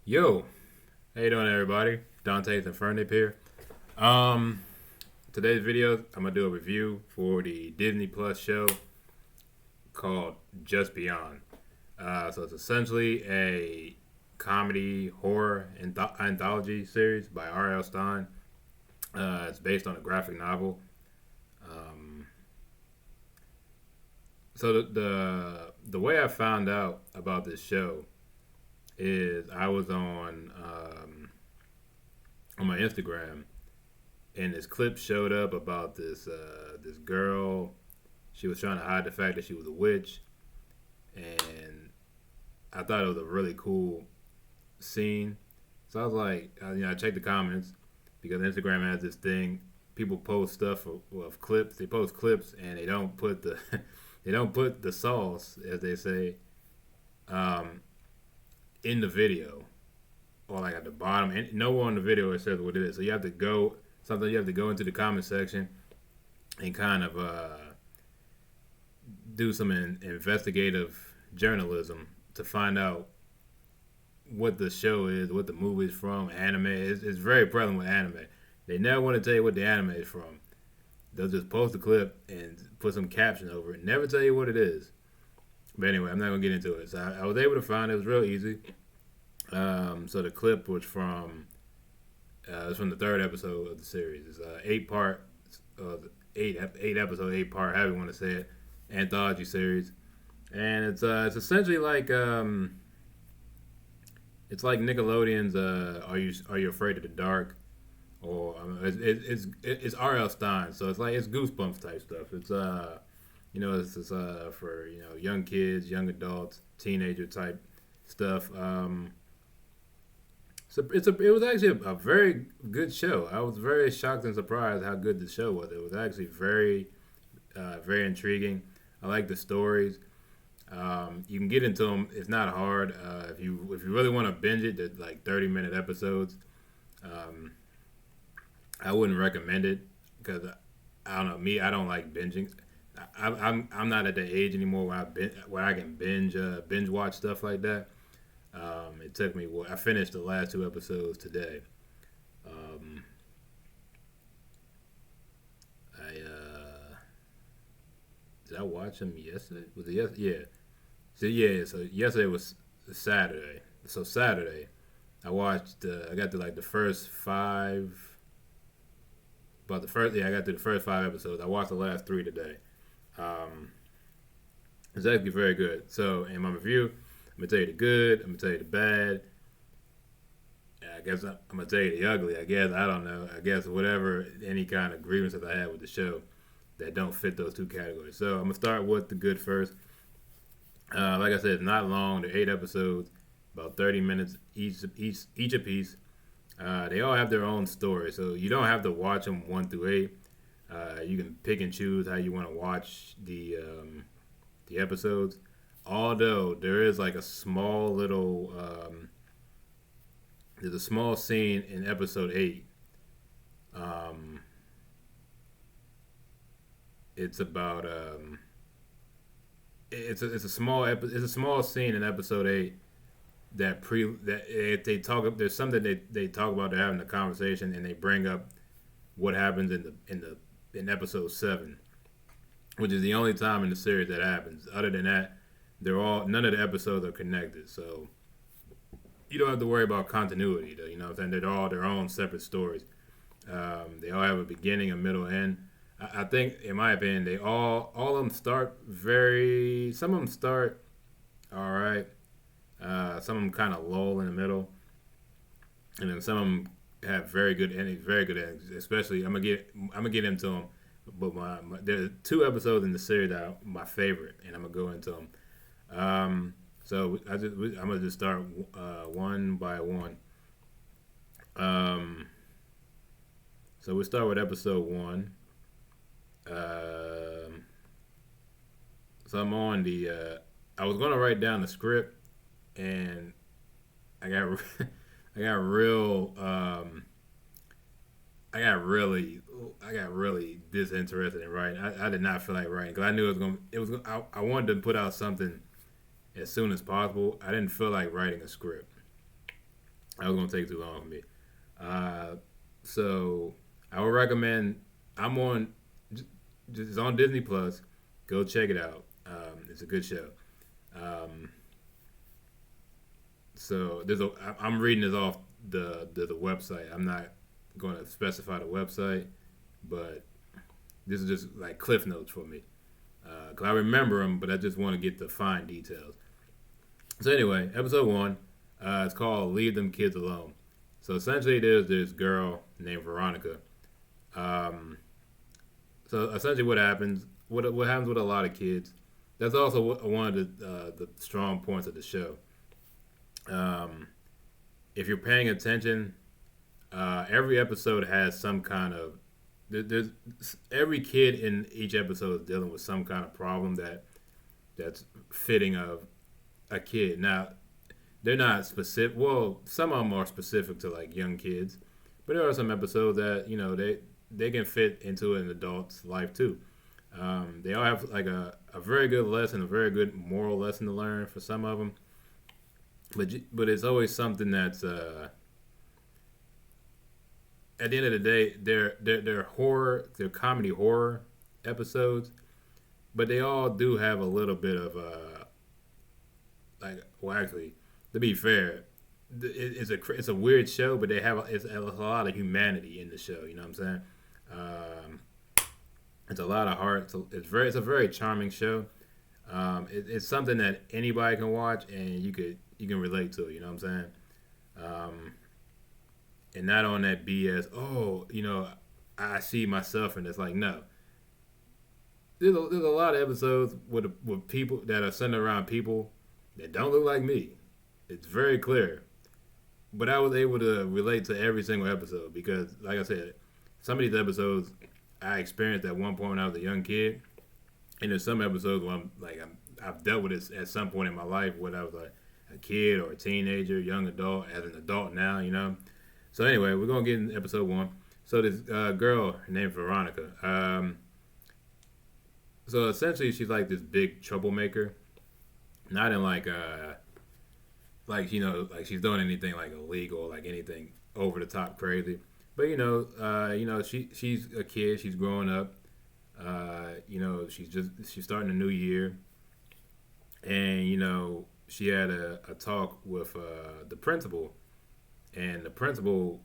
Yo, how you doing, everybody? Dante the Fernip here. Um, Today's video, I'm gonna do a review for the Disney Plus show called Just Beyond. So it's essentially a comedy horror anthology series by R.L. Stein. It's based on a graphic novel. Um, so the way I found out about this show is I was on my Instagram, and this clip showed up about this girl. She was trying to hide the fact that she was a witch, and I thought it was a really cool scene. So I was like, I checked the comments because Instagram has this thing. People post stuff of clips. They post clips and they don't put the they don't put the sauce, as they say, um, in the video or like at the bottom. And nowhere on the video it says what it is. So you have to go. Sometimes you have to go into the comment section and kind of do some investigative journalism to find out what the show is, what the movie is from, anime. It's very prevalent with anime. They never want to tell you what the anime is from. They'll just post a clip and put some caption over it. Never tell you what it is. But anyway, I'm not gonna get into it. So I was able to find it. It was real easy. So the clip was from the third episode of the series. It's 8 part, eight episode, 8 part, however you want to say it, anthology series, and it's essentially like it's like Nickelodeon's Are You Afraid of the Dark, or it's R.L. Stein, so it's like it's Goosebumps type stuff. It's for young kids, young adults, teenager type stuff. It was actually a very good show. I was very shocked and surprised how good the show was. It was actually very intriguing. I like the stories. You can get into them. It's not hard. If you really want to binge it, they're like 30-minute episodes. Um, I wouldn't recommend it because I don't know me. I don't like binging. I'm not at the age anymore where I can binge watch stuff like that. It took me. Well, I finished the last 2 episodes today. Um, I did I watch them yesterday? Was it yes? Yeah. So yeah. So yesterday was Saturday. So Saturday, I watched. I got to like the first five. About the first. Yeah, I got to the first 5 episodes. I watched the last 3 today. Um, it's actually very good. So in my review, I'm gonna tell you the good. I'm gonna tell you the bad. I guess I'm gonna tell you the ugly. I guess I don't know. I guess whatever any kind of grievances I had with the show that don't fit those two categories. So I'm gonna start with the good first. Like I said, it's not long. They're 8 episodes, about 30 minutes each a piece. They all have their own story, so you don't have to watch them 1 through 8. You can pick and choose how you want to watch the episodes. Although there is like a small little there's a small scene in episode 8. Um, it's about it's a it's a small scene in episode 8 that if they talk, there's something they talk about. They're having a conversation and they bring up what happens in episode 7, which is the only time in the series that happens. Other than that, they're all none of the episodes are connected. So you don't have to worry about continuity. Though, you know what I'm saying? They're all their own separate stories. They all have a beginning, a middle, end. I think, in my opinion, they all of them start very. Some of them start all right. Some of them kind of lull in the middle, and then some of them have very good endings. Very good endings. Especially, I'm gonna get into them. But there's 2 episodes in the series that are my favorite, and I'm gonna go into them. So I'm gonna just start one by one. Um, so we start with episode 1. Um, so I'm on the. I was gonna write down the script, and I got I got real. I got really disinterested in writing. I did not feel like writing because I knew it was gonna. It was. I wanted to put out something as soon as possible. I didn't feel like writing a script. That was gonna take too long for me. Uh, so I would recommend. I'm on. It's on Disney Plus. Go check it out. It's a good show. Um, so there's a. I'm reading this off the website. I'm not going to specify the website, but this is just like cliff notes for me. Cause I remember them, but I just want to get the fine details. So anyway, episode one, it's called "Leave Them Kids Alone." So essentially, there's this girl named Veronica. Um, so essentially, what happens with a lot of kids. That's also one of the strong points of the show. Um, if you're paying attention, every episode has some kind of there's every kid in each episode is dealing with some kind of problem that's fitting of a kid. Now, they're not specific. Well, some of them are specific to like young kids, but there are some episodes that they can fit into an adult's life too. They all have like a very good lesson, a very good moral lesson to learn for some of them. But it's always something that's at the end of the day, they're comedy horror episodes, but they all do have a little bit of like, well, actually, to be fair, it's a weird show, but it's a lot of humanity in the show. You know what I'm saying? Um, it's a lot of heart. It's a very charming show. It's something that anybody can watch, and you can relate to. You know what I'm saying? Um, and not on that BS. Oh, I see myself in this. Like, no, there's a lot of episodes with people that are centered around people that don't look like me. It's very clear. But I was able to relate to every single episode because, like I said, some of these episodes I experienced at one point when I was a young kid, and there's some episodes where I've dealt with this at some point in my life, whether I was like a kid or a teenager, young adult, as an adult now, So anyway, we're gonna get in episode one. So this girl named Veronica. So essentially, she's like this big troublemaker, not in like like she's doing anything like illegal, like anything over the top crazy. But she's a kid. She's growing up. She's starting a new year, and she had a talk with the principal, and the principal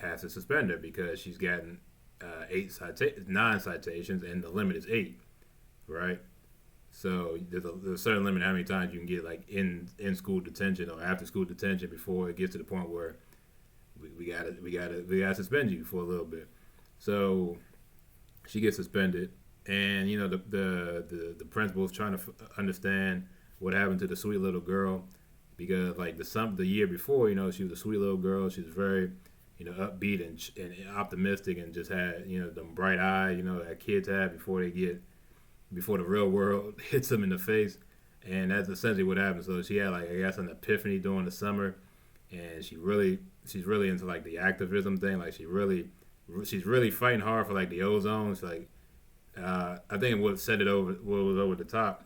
has to suspend her because she's gotten nine citations, and the limit is eight, right? So there's a certain limit how many times you can get like in school detention or after school detention before it gets to the point where we gotta suspend you for a little bit. So she gets suspended, and the principal's trying to understand what happened to the sweet little girl because like the year before, she was a sweet little girl. She was very upbeat and optimistic and just had them bright eyes that kids have before the real world hits them in the face. And that's essentially what happened. So she had like I guess an epiphany during the summer, and she's really into like the activism thing. Like she's really fighting hard for like the ozone. It's like I think what was over the top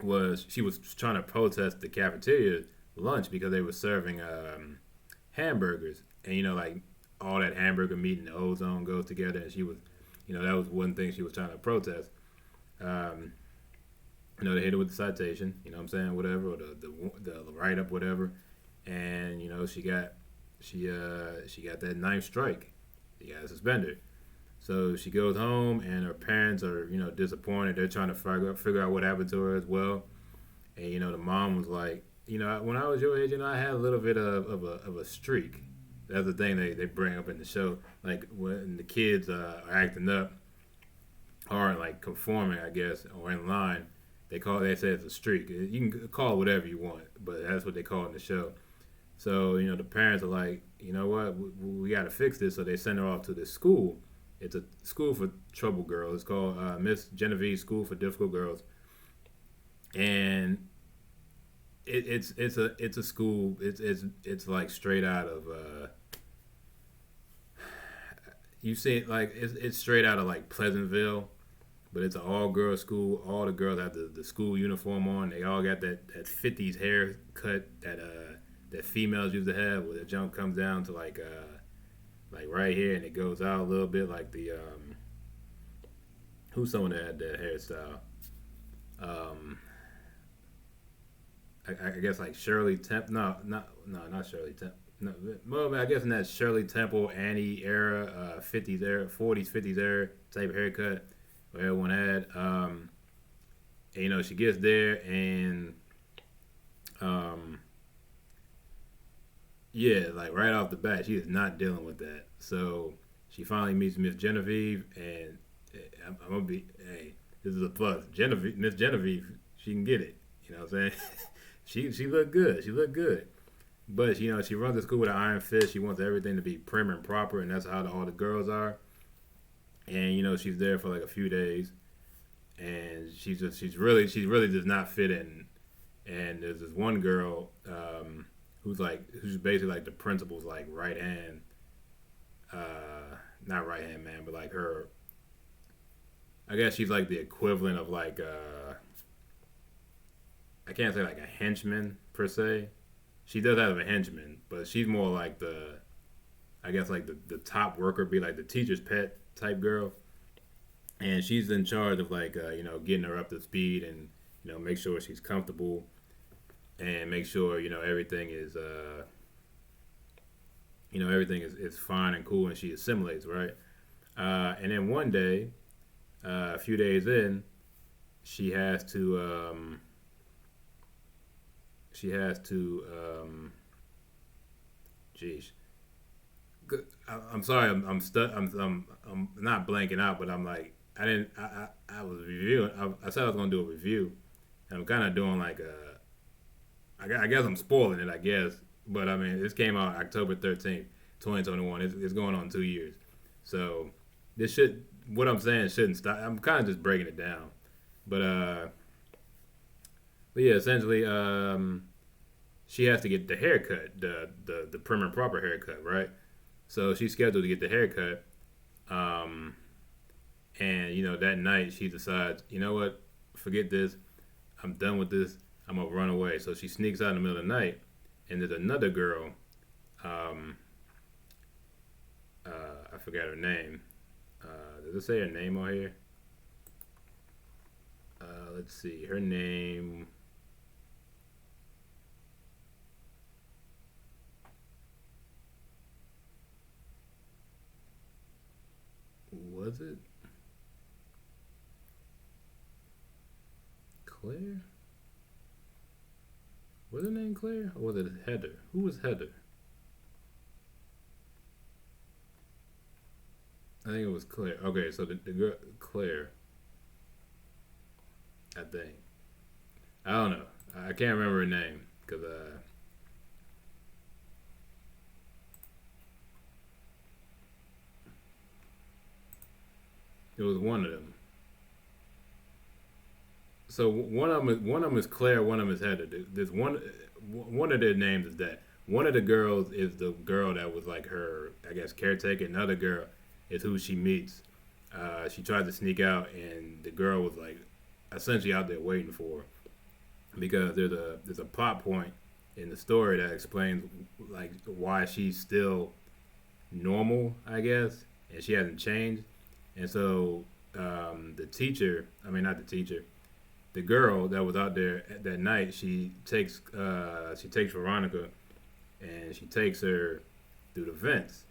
was she was trying to protest the cafeteria lunch because they were serving hamburgers, and like all that hamburger meat and the ozone goes together, and she was that was one thing she was trying to protest. um, they hit her with the citation, what I'm saying, whatever, or the write up, whatever, and she got that ninth strike. She got suspended. So she goes home, and her parents are disappointed. They're trying to figure out what happened to her as well. And the mom was like, when I was your age, I had a little bit of a streak. That's the thing they bring up in the show. Like when the kids are acting up or like conforming, I guess, or in line, they say it's a streak. You can call it whatever you want, but that's what they call it in the show. So the parents are like, you know what, we got to fix this. So they send her off to this school. It's a school for troubled girls. It's called Miss Genevieve School for Difficult Girls, and it's a school. It's like straight out of you see it like it's straight out of like Pleasantville, but it's an all girls school. All the girls have the school uniform on. They all got that 50s haircut that females used to have, where the jump comes down to like right here, and it goes out a little bit, like the who's someone that had that hairstyle? Um, I guess like Shirley Temp. No, not Shirley Temp. No, well, I guess in that Shirley Temple, Annie era, 50s era, 40s, 50s era type of haircut, where everyone had. And, she gets there and, um, yeah, like right off the bat, she is not dealing with that. So she finally meets Miss Genevieve, and I'm gonna be, hey, this is a plus. Genevieve, Miss Genevieve, she can get it. You know what I'm saying? She looked good. She looked good. But she runs the school with an iron fist. She wants everything to be prim and proper, and that's how all the girls are. And she's there for like a few days, and she really does not fit in. And there's this one girl who's basically like the principal's like right hand, not right hand man, but like her. I guess she's like the equivalent of like I can't say like a henchman per se. She does have a henchman, but she's more like I guess like the top worker, be like the teacher's pet type girl, and she's in charge of like getting her up to speed and make sure she's comfortable and make sure everything is everything is fine and cool and she assimilates right. And then one day, a few days in, she has to she has to geez. I'm sorry. I'm stuck. I'm not blanking out, but I'm like I didn't. I was reviewing. I said I was gonna do a review, and I'm kind of doing like a. I guess I'm spoiling it. I guess, but I mean, this came out October 13th, 2021. It's going on 2 years, so this should. What I'm saying shouldn't stop. I'm kind of just breaking it down, but yeah, essentially, she has to get the haircut, the prim and proper haircut, right? So she's scheduled to get the haircut, um, and that night she decides, you know what, forget this, I'm done with this, I'm gonna run away. So she sneaks out in the middle of the night, and there's another girl, um, I forgot her name. Does it say her name on here? Let's see, her name. Was it Claire? Was her name Claire? Or was it Heather? Who was Heather? I think it was Claire. Okay, so the girl Claire, I think. I don't know. I can't remember her name because it was one of them. So one of them is Claire, one of them is Heather. There's one of their names is that. One of the girls is the girl that was like her, I guess, caretaker. Another girl is who she meets. She tried to sneak out, and the girl was like essentially out there waiting for her because there's a plot point in the story that explains like why she's still normal, I guess, and she hasn't changed. And so the teacher, I mean not the teacher, the girl that was out there that night, she takes Veronica and she takes her through the vents,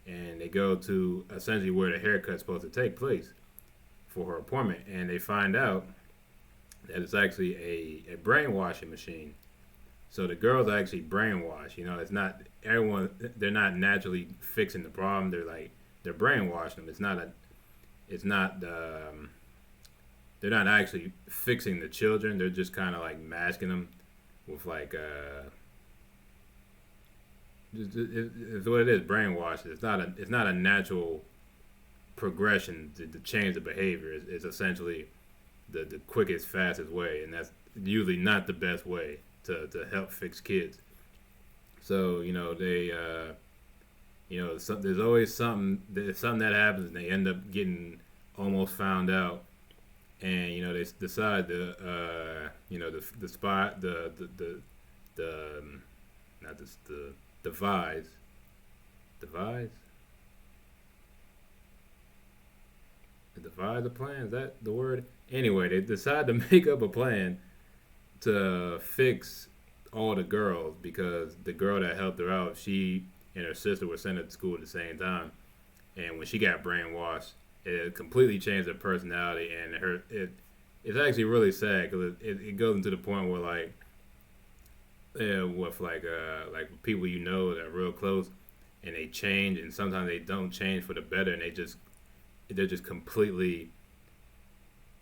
and they go to essentially where the haircut's supposed to take place for her appointment, and they find out that it's actually a brainwashing machine. So the girls are actually brainwashed. It's not everyone. They're not naturally fixing the problem. They're brainwashing them. It's not. They're not actually fixing the children. They're just kind of like masking them with like it's what it is, brainwashed. It's not a natural progression to change the behavior. It's essentially the quickest, fastest way, and that's usually not the best way to help fix kids. So there's always something that happens, and they end up getting almost found out, and they decide to the spot the not this the devise, devise, devise a plan. Is that the word? Anyway, they decide to make up a plan to fix all the girls because the girl that helped her out, she and her sister were sent to school at the same time, and when she got brainwashed, it completely changed her personality and her. It's actually really sad because it goes into the point where with like people you know that are real close, and they change, and sometimes they don't change for the better, and they're just completely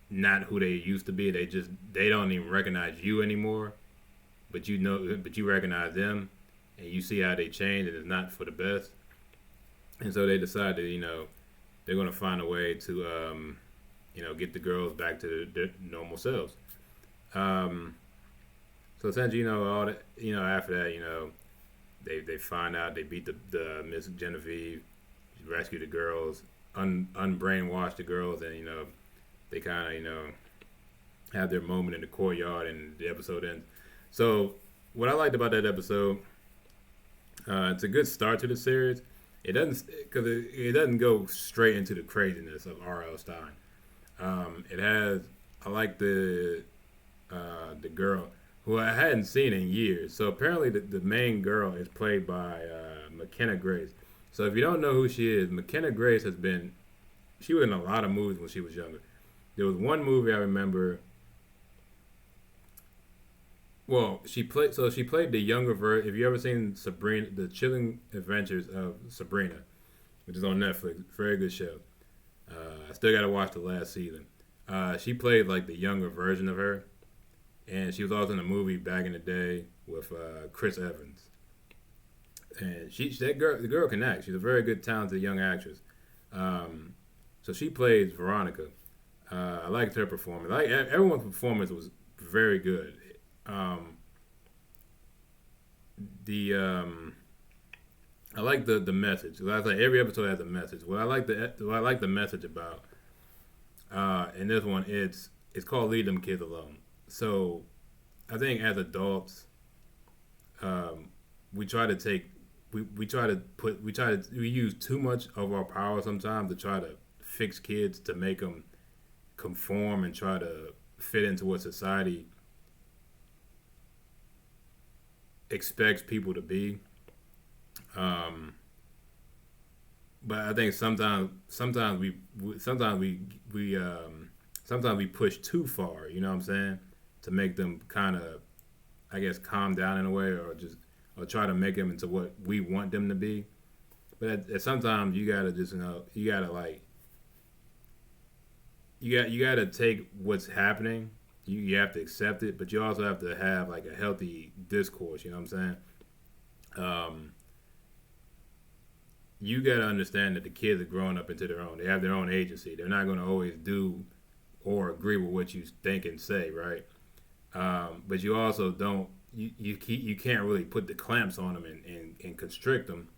not who they used to be. They don't even recognize you anymore, but you recognize them, and you see how they change, and it's not for the best. And so they decided, they're gonna find a way to, get the girls back to their normal selves. Um, so essentially, all that, after that, they find out they beat the Miss Genevieve, rescue the girls, unbrainwash the girls, and they kind of have their moment in the courtyard, and the episode ends. So what I liked about that episode, it's a good start to the series. It doesn't because it doesn't go straight into the craziness of R.L. Stein. It has I like the girl who I hadn't seen in years. So apparently the main girl is played by McKenna Grace. So if you don't know who she is, McKenna Grace she was in a lot of movies when she was younger. There was one movie I remember. Well, she played the younger version. If you ever seen Sabrina, The Chilling Adventures of Sabrina, which is on Netflix, very good show. I still got to watch the last season. She played like the younger version of her, and she was also in a movie back in the day with Chris Evans. And the girl can act. She's a very good, talented young actress. So she plays Veronica. I liked her performance. Everyone's performance was very good. The I like the message. I like every episode has a message. What I like the message about in this one, it's called Leave Them Kids Alone. So I think as adults, we try to take we use too much of our power sometimes to try to fix kids, to make them conform and try to fit into what society expects people to be. But I think sometimes we push too far. You know what I'm saying? To make them kind of, I guess, calm down in a way, or try to make them into what we want them to be. But sometimes you gotta just you gotta you gotta take what's happening. You have to accept it, but you also have to have like a healthy discourse. You know what I'm saying? You got to understand that the kids are growing up into their own. They have their own agency. They're not going to always do or agree with what you think and say, right? But you also don't. You can't really put the clamps on them and constrict them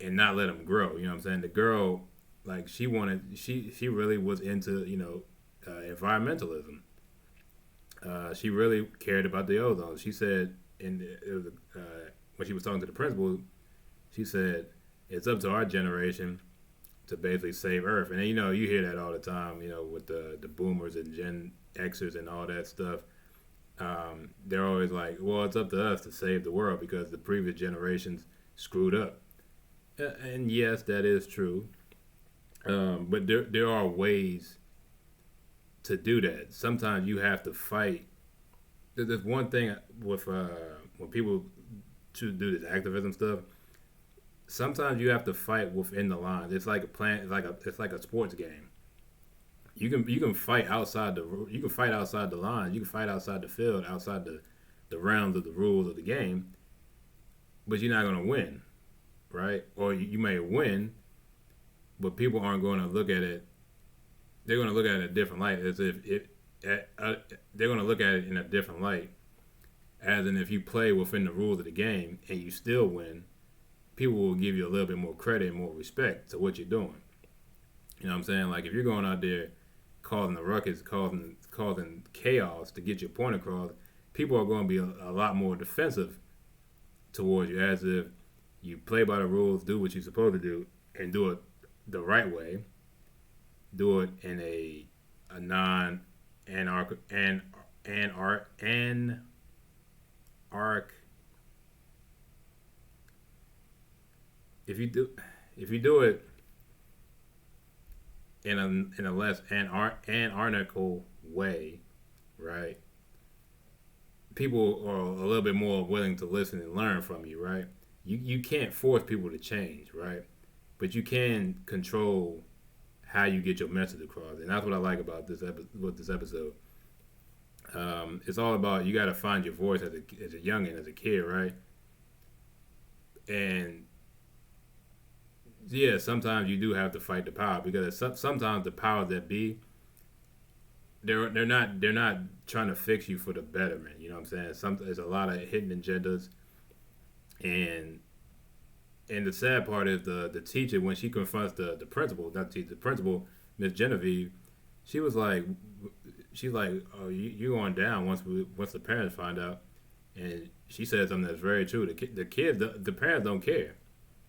and not let them grow. You know what I'm saying? The girl, like she really was into environmentalism. She really cared about the ozone. She said when she was talking to the principal, she said it's up to our generation to basically save Earth. And you hear that all the time. With the boomers and Gen Xers and all that stuff. They're always like, well, it's up to us to save the world because the previous generations screwed up. And yes, that is true. But there are ways to do that. Sometimes you have to fight. There's one thing with when people to do this activism stuff. Sometimes you have to fight within the lines. It's like a plan. It's like a sports game. You can fight outside the lines. You can fight outside the field, outside the realms of the rules of the game. But you're not gonna win, right? Or you may win, but people aren't going to look at it. They're going to look at it in a different light, as if they're going to look at it in a different light, as in if you play within the rules of the game and you still win, people will give you a little bit more credit and more respect to what you're doing. You know what I'm saying? Like if you're going out there causing a ruckus, causing chaos to get your point across, people are going to be a lot more defensive towards you, as if you play by the rules, do what you're supposed to do, and do it the right way. Do it in a non anarch and arc. If you do if you do it in a less anarchical way, right? People are a little bit more willing to listen and learn from you, right? You can't force people to change, right? But you can control how you get your message across, and that's what I like about this episode. It's all about, you got to find your voice as a youngin, as a kid, right? And yeah, sometimes you do have to fight the power, because sometimes the powers that be, they're not trying to fix you for the betterment. You know what I'm saying? There's a lot of hidden agendas, and the sad part is the teacher, when she confronts the principal, not the teacher, the principal, Miss Genevieve, she was like, she's like, oh, you going down once the parents find out, and she said something that's very true. The kids, the parents don't care.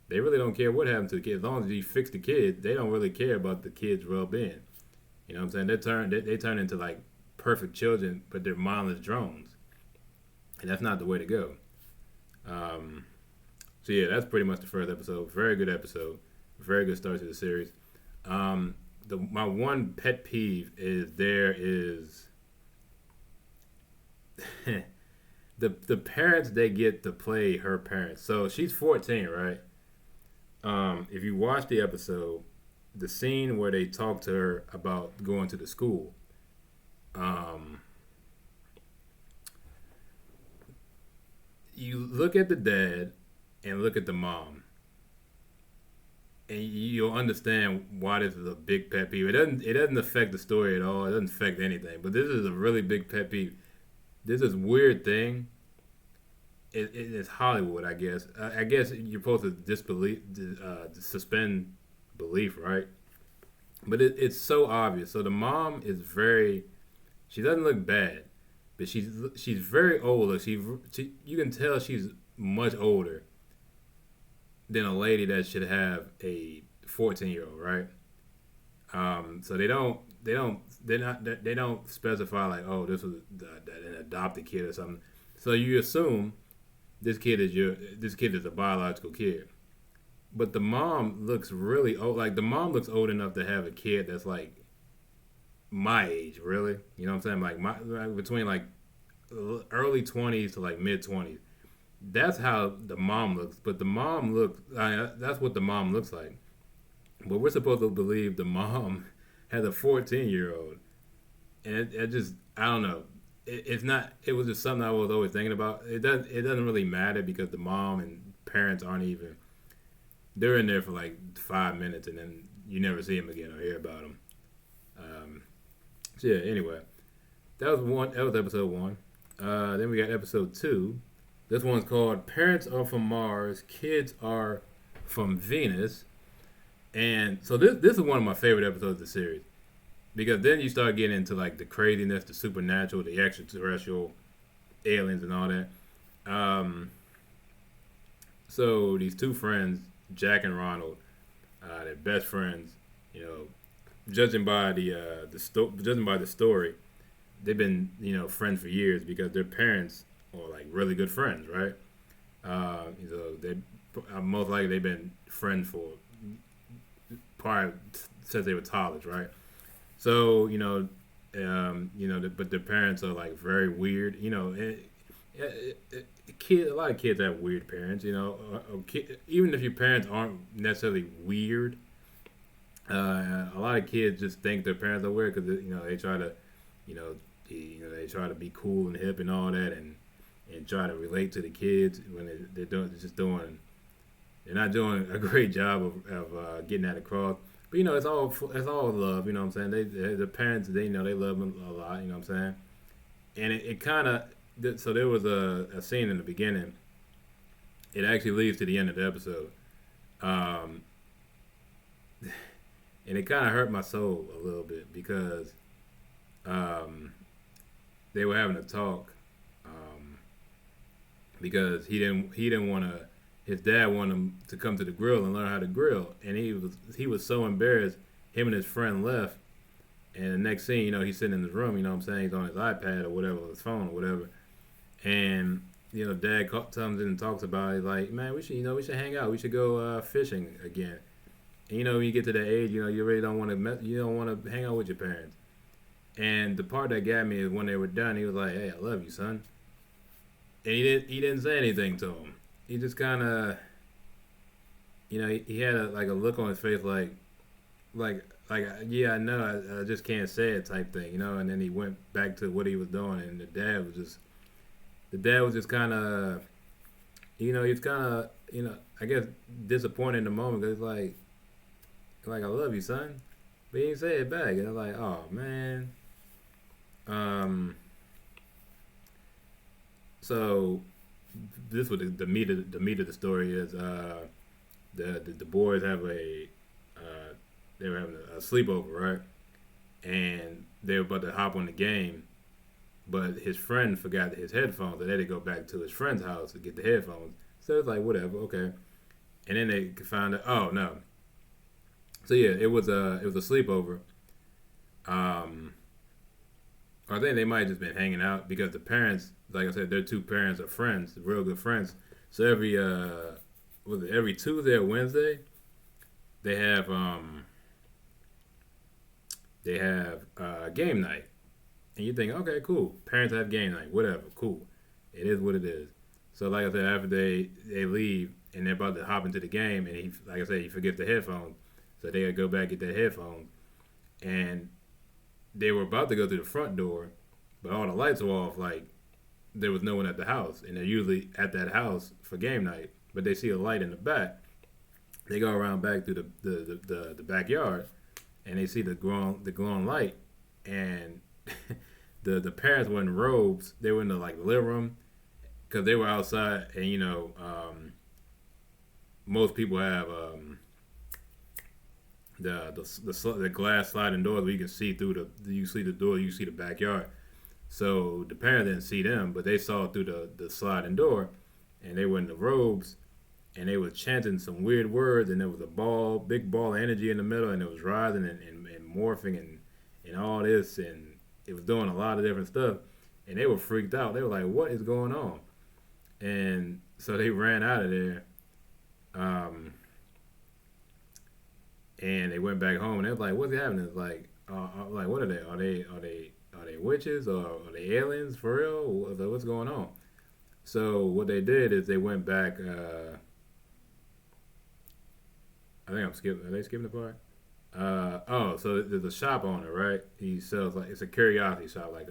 They really don't care what happens to the kids. As long as you fix the kids, they don't really care about the kids' well being. You know what I'm saying? They turn into like perfect children, but they're mindless drones, and that's not the way to go. Um, so yeah, that's pretty much the first episode. Very good episode. Very good start to the series. My one pet peeve is the parents, they get to play her parents. So she's 14, right? If you watch the episode, the scene where they talk to her about going to the school, um, you look at the dad and look at the mom, and you'll understand why this is a big pet peeve. It doesn't affect the story at all. It doesn't affect anything. But this is a really big pet peeve. This is weird thing. It's Hollywood, I guess. I guess you're supposed to suspend belief, right? But it's so obvious. So the mom is she doesn't look bad, but she's very old. Like you can tell she's much older than a lady that should have a 14-year-old, right? So they don't specify like, oh, this was an adopted kid or something. So you assume this kid is a biological kid. But the mom looks really old. Like, the mom looks old enough to have a kid that's like my age, really. You know what I'm saying? Like between like early 20s to like mid 20s. That's how the mom looks. But the mom looks. That's what the mom looks like. But we're supposed to believe the mom has a 14-year-old, and it just, I don't know. It's not. It was just something I was always thinking about. It doesn't really matter, because the mom and parents aren't even. They're in there for like 5 minutes, and then you never see them again or hear about them. So yeah. Anyway, that was one. That was episode 1. Then we got episode 2. This one's called "Parents Are from Mars, Kids Are from Venus." And so this is one of my favorite episodes of the series, because then you start getting into like the craziness, the supernatural, the extraterrestrial, aliens, and all that. So these two friends, Jack and Ronald, they're best friends. You know, judging by judging by the story, they've been friends for years, because their parents are like really good friends, right? They most likely they've been friends for probably since they were toddlers, right? So but their parents are like very weird. A lot of kids have weird parents. Even if your parents aren't necessarily weird, a lot of kids just think their parents are weird, because they try to, they try to be cool and hip and all that, and try to relate to the kids when they're not doing a great job of getting that across. But it's all love. You know what I'm saying? The parents, they love them a lot. You know what I'm saying? And it kind of, so there was a scene in the beginning. It actually leads to the end of the episode, and it kind of hurt my soul a little bit, because they were having a talk, because he didn't want to. His dad wanted him to come to the grill and learn how to grill, and he was so embarrassed. Him and his friend left, and the next thing you know, he's sitting in his room. You know what I'm saying? He's on his iPad or whatever, his phone or whatever, and dad comes in and talks about it. Like, man, we should hang out. We should go fishing again. And, when you get to that age, you really don't want to you don't want to hang out with your parents. And the part that got me is when they were done, he was like, "Hey, I love you, son." And he didn't say anything to him. He just kind of, he had like a look on his face, like yeah, I know, I just can't say it type thing, And then he went back to what he was doing, and the dad was just kind of, he's kind of, I guess disappointed in the moment because like I love you, son, but he didn't say it back, and I'm like, oh man. Um, so this was the meat of the story is the boys have they were having a sleepover, right? And they were about to hop on the game, but his friend forgot his headphones, and they had to go back to his friend's house to get the headphones. So it's like whatever, okay. And then they found out, oh no. So yeah, it was a sleepover. Um, I think they might have just been hanging out because the parents, like I said, their two parents are friends, real good friends. So every Tuesday or Wednesday they have game night, and you think, okay, cool, parents have game night, whatever, cool, it is what it is. So like I said, after they leave and they're about to hop into the game, and like I said, he forgets the headphones, so they gotta go back get their headphones, and they were about to go to the front door, but all the lights were off, like there was no one at the house, and they're usually at that house for game night, but they see a light in the back. They go around back through the backyard, and they see the glowing light, and the parents were in robes. They were in the like living room because they were outside, and most people have the glass sliding doors where you can see through you see the door, you see the backyard. So the parents didn't see them, but they saw through the sliding door, and they were in the robes, and they were chanting some weird words, and there was a big ball of energy in the middle, and it was rising and morphing and all this, and it was doing a lot of different stuff, and they were freaked out. They were like, "What is going on?" And so they ran out of there, um, and they went back home, and they were like, "What's happening?" It's like, what are they? Are they witches or are they aliens for real? What's going on? So what they did is they went back. I think I'm skipping. Are they skipping the part? So there's a shop owner, right? He sells it's a curiosity shop, like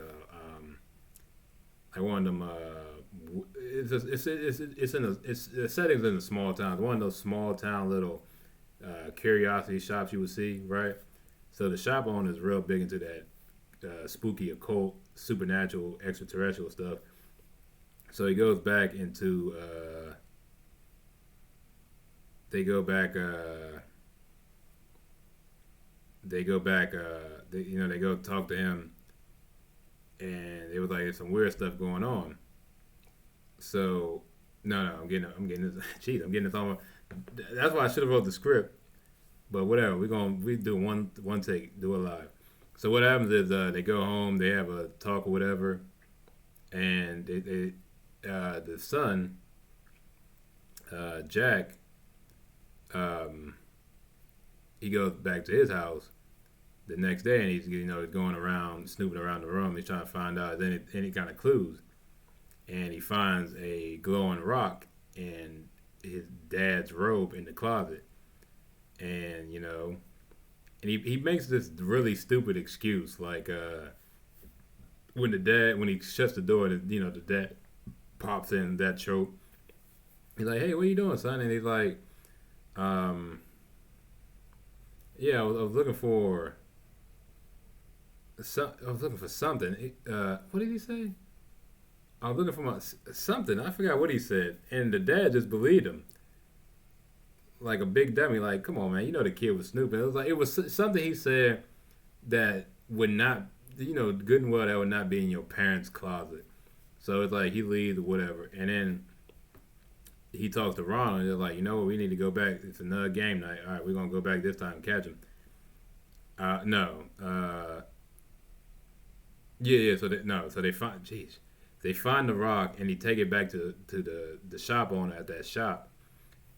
one of them. It's the settings in a small town. It's one of those small town little curiosity shops you would see, right? So the shop owner is real big into that spooky, occult, supernatural, extraterrestrial stuff. So he goes back into. They go back. They go back. They go talk to him, and it was like there's some weird stuff going on. So no, I'm getting this. Jeez, I'm getting this on. That's why I should have wrote the script. But whatever, we do one take, do it live. So what happens is they go home, they have a talk or whatever, and the son, Jack, um, he goes back to his house the next day, and he's going around snooping around the room. He's trying to find out any kind of clues, and he finds a glowing rock in his dad's robe in the closet, and and he makes this really stupid excuse like when he shuts the door, the dad pops in that trope. He's like, "Hey, what are you doing, son?" And he's like, um, "Yeah, I was looking for I was looking for something." What did he say? I was looking for something. I forgot what he said, and the dad just believed him like a big dummy. Like, come on, man, the kid was snooping. It was something he said that would not, good and well, that would not be in your parents' closet. So it's like he leaves or whatever, and then he talks to Ronald, and they're like, you know what, we need to go back. It's another game night. All right, we're gonna go back this time and catch him. No. Yeah, yeah. So they, no, so they find, jeez, they find the rock, and he take it back to the shop owner at that shop,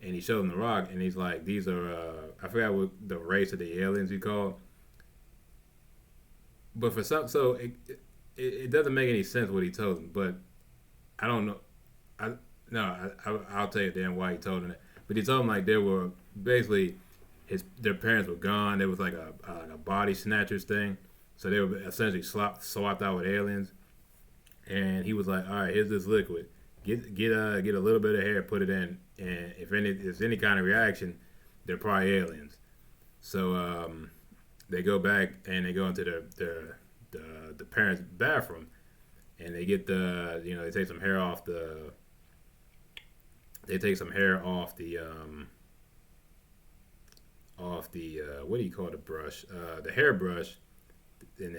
and he shows him the rock, and he's like, these are I forgot what the race of the aliens he called, but for some, so it doesn't make any sense what he told him, but I don't know. I no, I'll tell you then why he told him that. But he told him like there were basically their parents were gone. There was like a body snatchers thing, so they were essentially swapped out with aliens. And he was like, all right, here's this liquid. Get a little bit of hair, put it in, and if there's any kind of reaction, they're probably aliens. So they go back and they go into the parents' bathroom, and they get they take some hair off the what do you call the brush, the hairbrush, and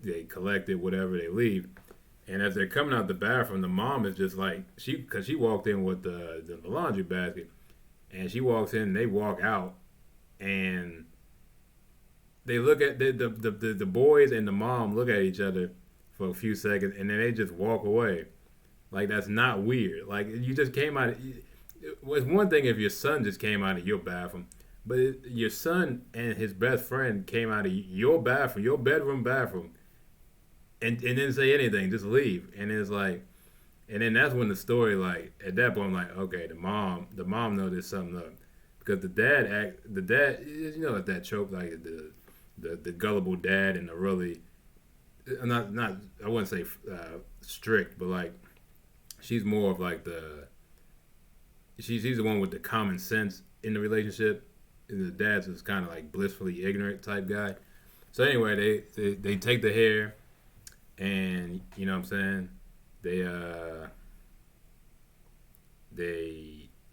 they collect it, whatever, they leave. And as they're coming out the bathroom, the mom is just like, because she walked in with the laundry basket, and she walks in, and they walk out, and they look at the boys and the mom look at each other for a few seconds, and then they just walk away. Like, that's not weird. Like, you just came out. It's one thing if your son just came out of your bathroom, but your son and his best friend came out of your bathroom, your bedroom bathroom, and didn't say anything, just leave. And it's like, and then that's when the story, like, at that point, I'm like, okay, the mom knows there's something up, because the dad, it's that trope, like the gullible dad, and the really, not I wouldn't say strict, but like she's more of like she's the one with the common sense in the relationship, and the dad's just kind of like blissfully ignorant type guy. So anyway, they take the hair, and you know what I'm saying, they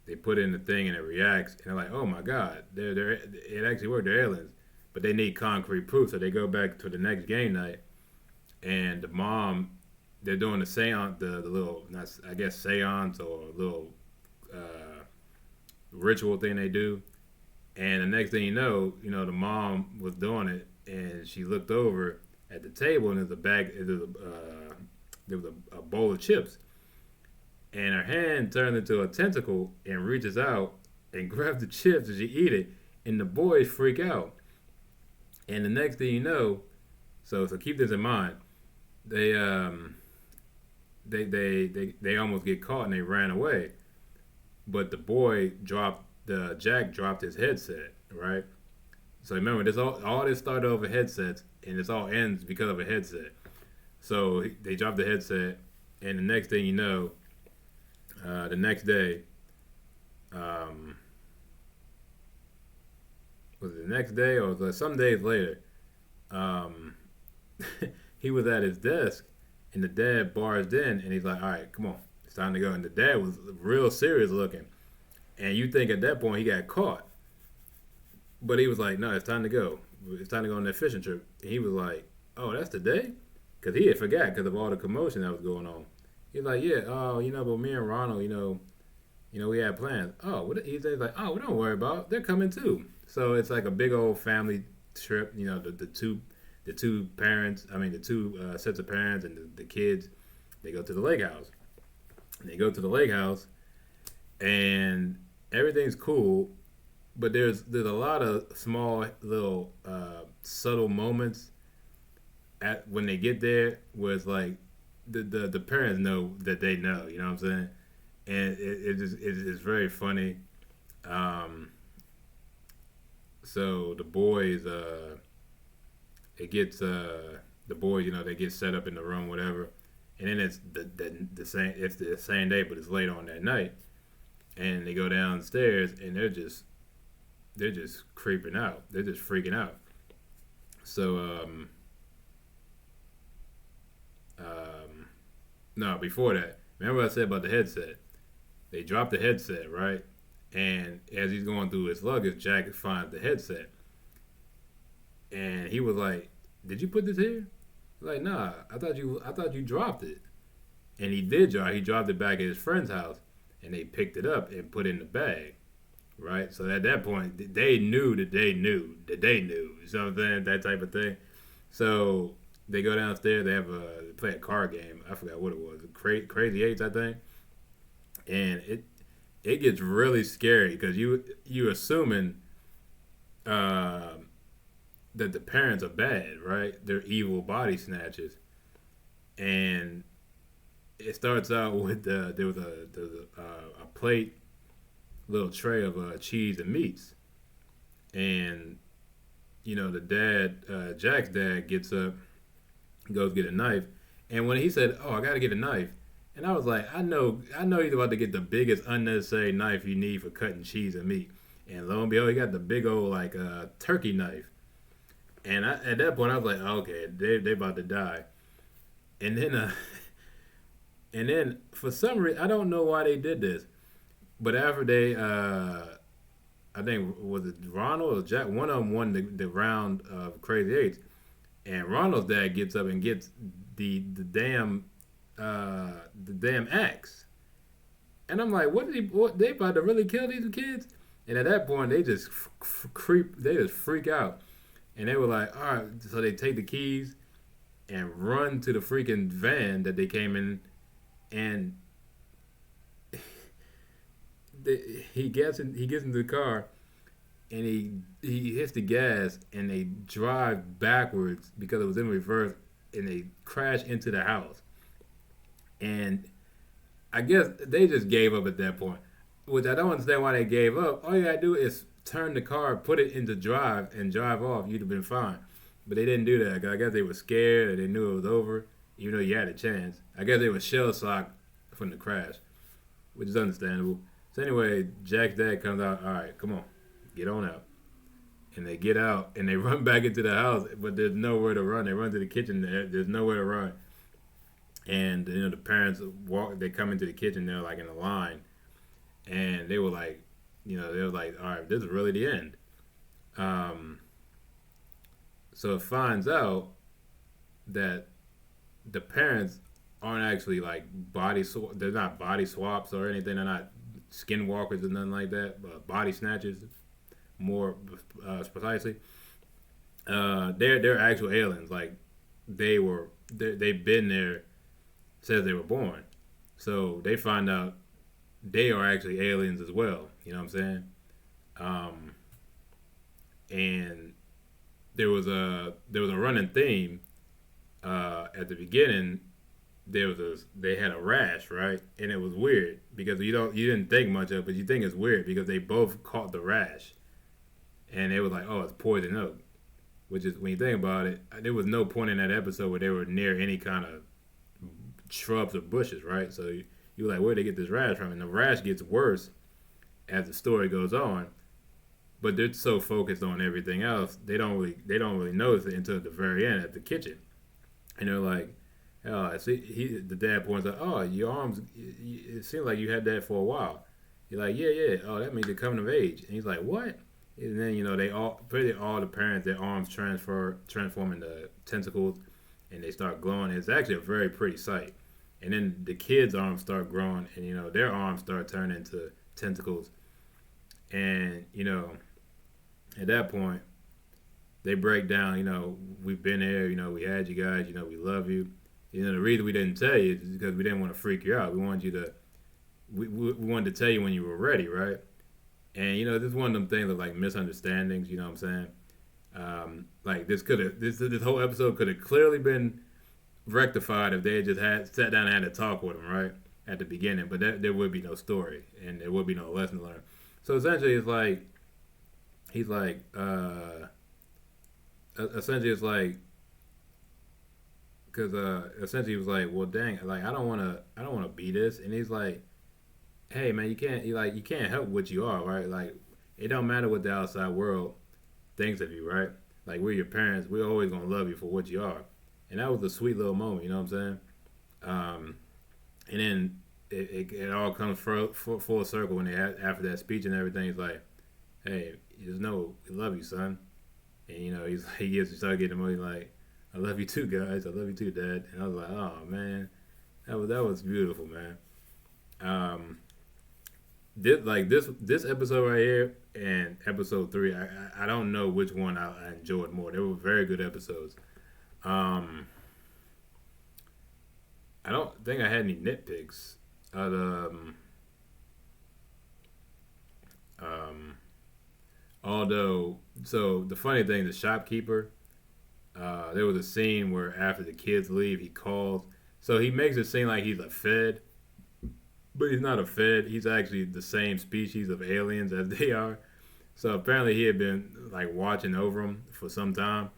they put in the thing, and it reacts, and they're like, oh my god, it actually worked, they're aliens, but they need concrete proof. So they go back to the next game night, and the mom, they're doing the seance, the little, not, I guess, seance, or a little ritual thing they do. And the next thing the mom was doing it, and she looked over at the table, and there was a bowl of chips, and her hand turned into a tentacle and reaches out and grabs the chips, and she eat it, and the boys freak out. And the next thing you know, so keep this in mind, they they almost get caught, and they ran away, but the boy Jack dropped his headset, right? So remember, this all this started over headsets, and this all ends because of a headset. So they dropped the headset, and the next thing you know, the next day, was it the next day, or was it some days later? Um, he was at his desk, and the dad barged in, and he's like, "All right, come on, it's time to go." And the dad was real serious looking, and you think at that point he got caught, but he was like, "No, it's time to go. It's time to go on that fishing trip." And he was like, "Oh, that's the day," because he had forgot because of all the commotion that was going on. He's like, "Yeah, oh, but me and Ronald, we had plans." Oh, he's like, "Oh, well, don't worry about it. They're coming too." So it's like a big old family trip. The two parents, I mean the two sets of parents, and the kids, they go to the lake house. They go to the lake house, and everything's cool, but there's a lot of small little subtle moments at when they get there, where it's like the parents know that they know, you know what I'm saying, and it's very funny. Um, so the boys, it gets the boys, they get set up in the room, whatever, and then it's the same. It's the same day, but it's late on that night, and they go downstairs, and they're just creeping out. They're just freaking out. So no, before that, remember what I said about the headset? They dropped the headset, right? And as he's going through his luggage, Jack finds the headset, and he was like, "Did you put this here?" Like, nah, I thought you dropped it. And he did drive. He dropped it back at his friend's house, and they picked it up and put it in the bag, right? So at that point, they knew that they knew that they knew. You know what I'm saying? That type of thing. So they go downstairs. They play a card game. I forgot what it was. Crazy Eights, I think. And it gets really scary because you assuming that the parents are bad, right? They're evil body snatchers, and it starts out with there was a plate, little tray of cheese and meats, and the dad, Jack's dad, gets up, goes get a knife, and when he said, "Oh, I gotta get a knife," and I was like, I know he's about to get the biggest unnecessary knife you need for cutting cheese and meat, and lo and behold, he got the big old like turkey knife, and at that point I was like, okay, they about to die, and then and then for some reason I don't know why they did this, but after they I think was it Ronald or Jack, one of them won the round of Crazy Eights, and Ronald's dad gets up and gets the damn the damn axe. And I'm like, what they about to really kill these kids? And at that point, they just they just freak out. And they were like, all right, so they take the keys and run to the freaking van that they came in, and he gets into the car, and he hits the gas, and they drive backwards because it was in reverse, and they crash into the house. And I guess they just gave up at that point, which I don't understand why they gave up. All you gotta do is turn the car, put it into drive, and drive off. You'd have been fine. But they didn't do that. I guess they were scared, or they knew it was over, even though you had a chance. I guess they were shell shocked from the crash, which is understandable. So anyway, Jack's dad comes out. All right, come on, get on out. And they get out and they run back into the house, but there's nowhere to run. They run to the kitchen. There's nowhere to run. And the parents walk. They come into the kitchen. They're like in a line, and they were like, they were like, all right, this is really the end. Um, so it finds out that the parents aren't actually like they're not body swaps or anything. They're not skinwalkers or nothing like that. But body snatchers, more precisely. They're actual aliens. Like they've been there since they were born. So they find out they are actually aliens as well. You know what I'm saying? Um, and there was a running theme at the beginning. They had a rash, right, and it was weird because you didn't think much of it, but you think it's weird because they both caught the rash, and they was like, oh, it's poison oak, which is when you think about it, there was no point in that episode where they were near any kind of shrubs or bushes, right? So you were like, where'd they get this rash from? And the rash gets worse as the story goes on, but they're so focused on everything else they don't really notice it until the very end at the kitchen, and they're like, oh, see, the dad points out, oh, your arms, it seems like you had that for a while. You're like, yeah. Oh, that means you're coming of age. And he's like, what? And then they pretty all the parents, their arms transform into tentacles, and they start glowing. It's actually a very pretty sight. And then the kids' arms start growing, and their arms start turning into tentacles. And at that point, they break down. We've been there. We had you guys. We love you. The reason we didn't tell you is because we didn't want to freak you out. We wanted you to, we wanted to tell you when you were ready, right? And this is one of them things of like misunderstandings. You know what I'm saying? Like this whole episode could have clearly been rectified if they had just had sat down and had a talk with him, right, at the beginning. But there would be no story and there would be no lesson learned. So essentially, it's like he's like, essentially, it's like. Because essentially he was like, well, dang, like I don't want to be this, and he's like, hey man, you can't help what you are, right? Like it don't matter what the outside world thinks of you, right? Like we're your parents, we're always gonna love you for what you are, and that was a sweet little moment, you know what I'm saying? And then it all comes full circle when after that speech and everything. He's like, hey, just know we love you, son, and he started getting emotional like. I love you too, guys. I love you too, Dad. And I was like, oh man, That was beautiful, man. Um, this episode right here and episode three, I don't know which one I enjoyed more. They were very good episodes. Um, I don't think I had any nitpicks. Um, although, so the funny thing, the shopkeeper, there was a scene where after the kids leave, he calls. So he makes it seem like he's a Fed, but he's not a Fed. He's actually the same species of aliens as they are. So apparently he had been like watching over them for some time,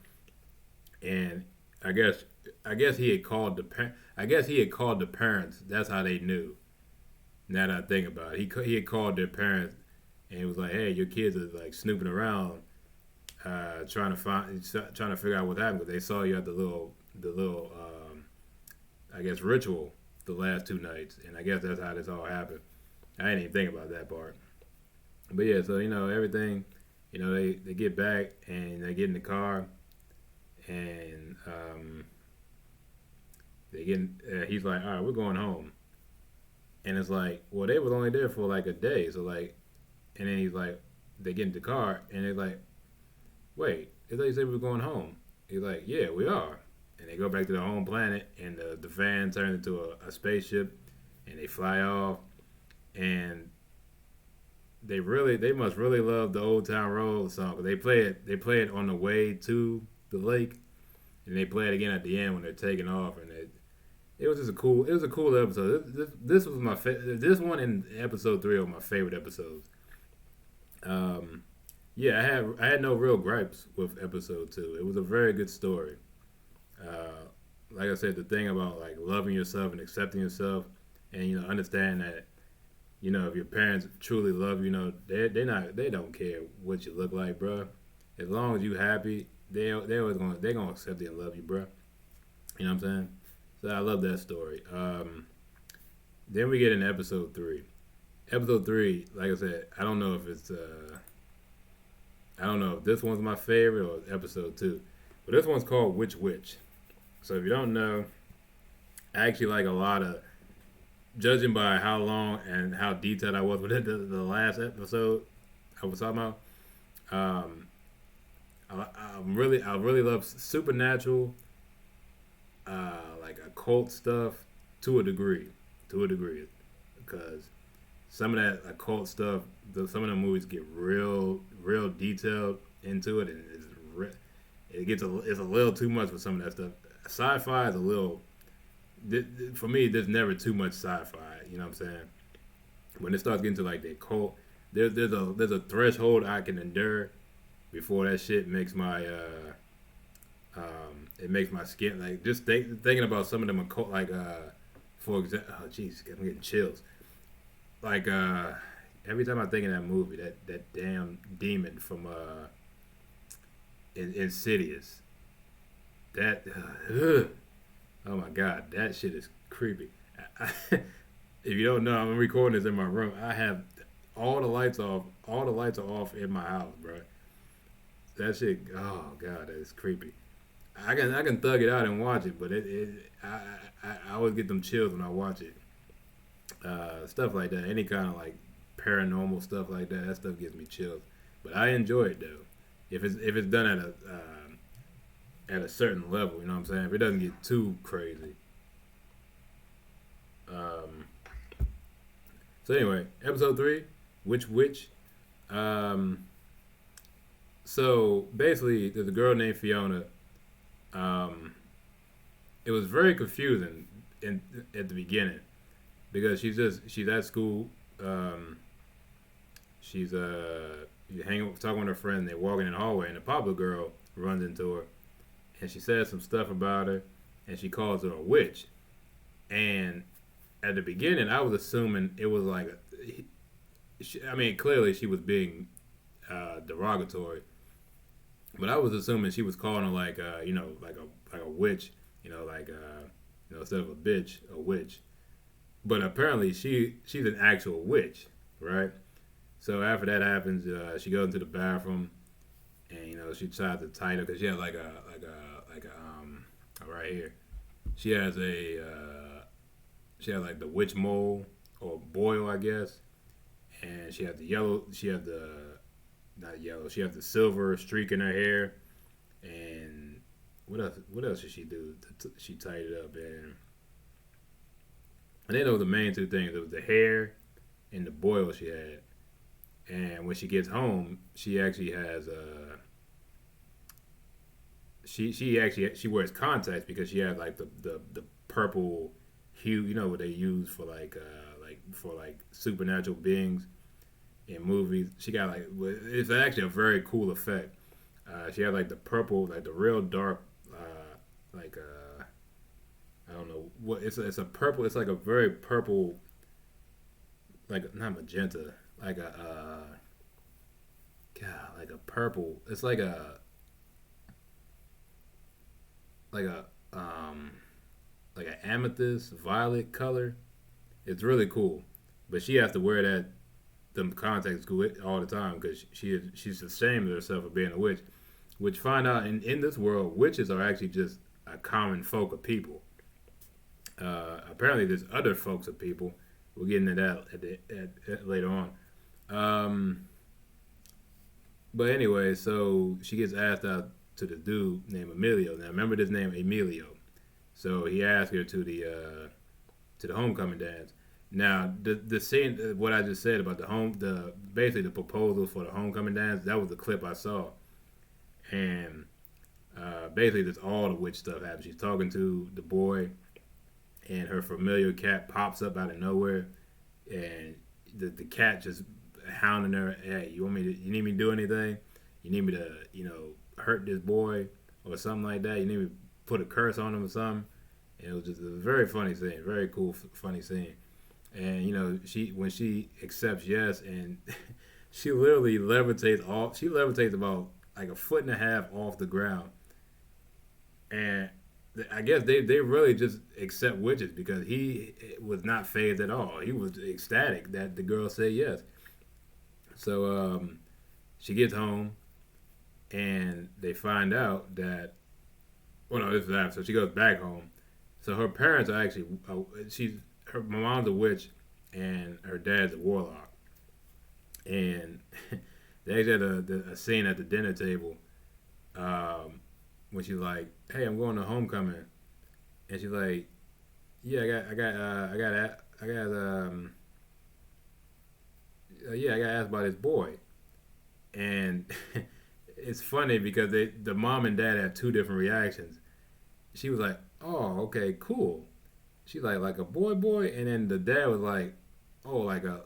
and I guess I guess he had called I guess he had called the parents. That's how they knew. Now that I think about it, he had called their parents and he was like, "Hey, your kids are like snooping around, trying to figure out what happened. Because they saw you at the little I guess ritual the last 2 nights, and I guess that's how this all happened. I didn't even think about that part. But yeah, so everything, they get back and they get in the car and he's like, all right, we're going home, and it's like, well, they was only there for like a day, so like, and then he's like, they get in the car and they're like, wait, I thought you said we were going home. He's like, yeah, we are. And they go back to their home planet, and the van turns into a spaceship, and they fly off, and they must really love the Old Town Road song. 'Cause they play it on the way to the lake, and they play it again at the end when they're taking off, and it was a cool episode. This was this one in episode three are my favorite episodes. Um, yeah, I had no real gripes with episode two. It was a very good story. Uh, like I said, the thing about like loving yourself and accepting yourself, and understand that if your parents truly love you, they don't care what you look like, bro. As long as you happy, they gonna accept it and love you, bro. You know what I'm saying? So I love that story. Then we get into episode three. Episode three, like I said, I don't know if this one's my favorite or episode two, but this one's called Which Witch. So if you don't know, I actually like a lot of, judging by how long and how detailed I was with the last episode I was talking about. Um, I really love supernatural, like occult stuff to a degree, because some of that occult stuff, some of the movies get real detailed into it, and it's a little too much for some of that stuff. Sci-fi is a little, for me, there's never too much sci-fi. You know what I'm saying? When it starts getting to like the cult, there's a threshold I can endure before that shit makes my it makes my skin like just thinking about some of them occult, like for example, oh jeez, I'm getting chills. Like every time I think of that movie, that damn demon from Insidious, that oh my god, that shit is creepy. If you don't know, I'm recording this in my room. I have all the lights off. All the lights are off in my house, bro. That shit. Oh god, that is creepy. I can thug it out and watch it, but I always get them chills when I watch it. Stuff like that, any kind of like paranormal stuff like that. That stuff gives me chills. But I enjoy it though. If it's done at a certain level, you know what I'm saying. If it doesn't get too crazy. Um, so anyway, episode three, which witch? Um, so basically, there's a girl named Fiona. Um, it was very confusing at the beginning because she's at school. Um, she's hanging talking with her friend. They're walking in the hallway, and a popular girl runs into her, and she says some stuff about her, and she calls her a witch. And at the beginning, I was assuming it was like, I mean, clearly she was being derogatory, but I was assuming she was calling her like, like a witch, instead of a bitch, a witch. But apparently she's an actual witch, right? So after that happens, she goes into the bathroom, and she tries to title because she has right here. She has She had like the witch mole or boil, I guess, and she had the yellow. She had the not yellow. She had the silver streak in her hair, and what else? What else did she do? She tied it up, and I think those were the main two things. It was the hair and the boil she had. And when she gets home, she actually has she wears contacts because she has like the purple hue, you know what they use for like for like supernatural beings in movies. She got like it's actually a very cool effect. She had like the purple, like the real dark, like I don't know what it's a purple. It's like a very purple, like not magenta, like a God, like a purple. It's like a like an amethyst violet color. It's really cool, but she has to wear that them contacts all the time because she's ashamed of herself for being a witch. Which find out in this world, witches are actually just a common folk of people. Apparently, there's other folks of people. We'll get into that later on. Um, but anyway, so she gets asked out to the dude named Emilio. Now, remember this name, Emilio. So he asked her to the homecoming dance. Now, the scene, what I just said about the basically the proposal for the homecoming dance, that was the clip I saw, and basically that's all the witch stuff happens. She's talking to the boy, and her familiar cat pops up out of nowhere, and the cat just hounding her. Hey, you need me to do anything? You need me to hurt this boy or something like that? You need me to put a curse on him or something? And it was just a very funny scene, very cool, funny scene. And when she accepts yes, and she literally levitates off. She levitates about like a foot and a half off the ground, and I guess they really just accept witches because he was not phased at all. He was ecstatic that the girl said yes. So she gets home, and they find out that well, no, this is after. So she goes back home. So her parents are actually my mom's a witch, and her dad's a warlock, and they actually had a scene at the dinner table when she's like, "Hey, I'm going to homecoming," and she's like, "Yeah, I got asked by this boy," and it's funny because the mom and dad had two different reactions. She was like, "Oh, okay, cool." She's like a boy, and then the dad was like, "Oh, like a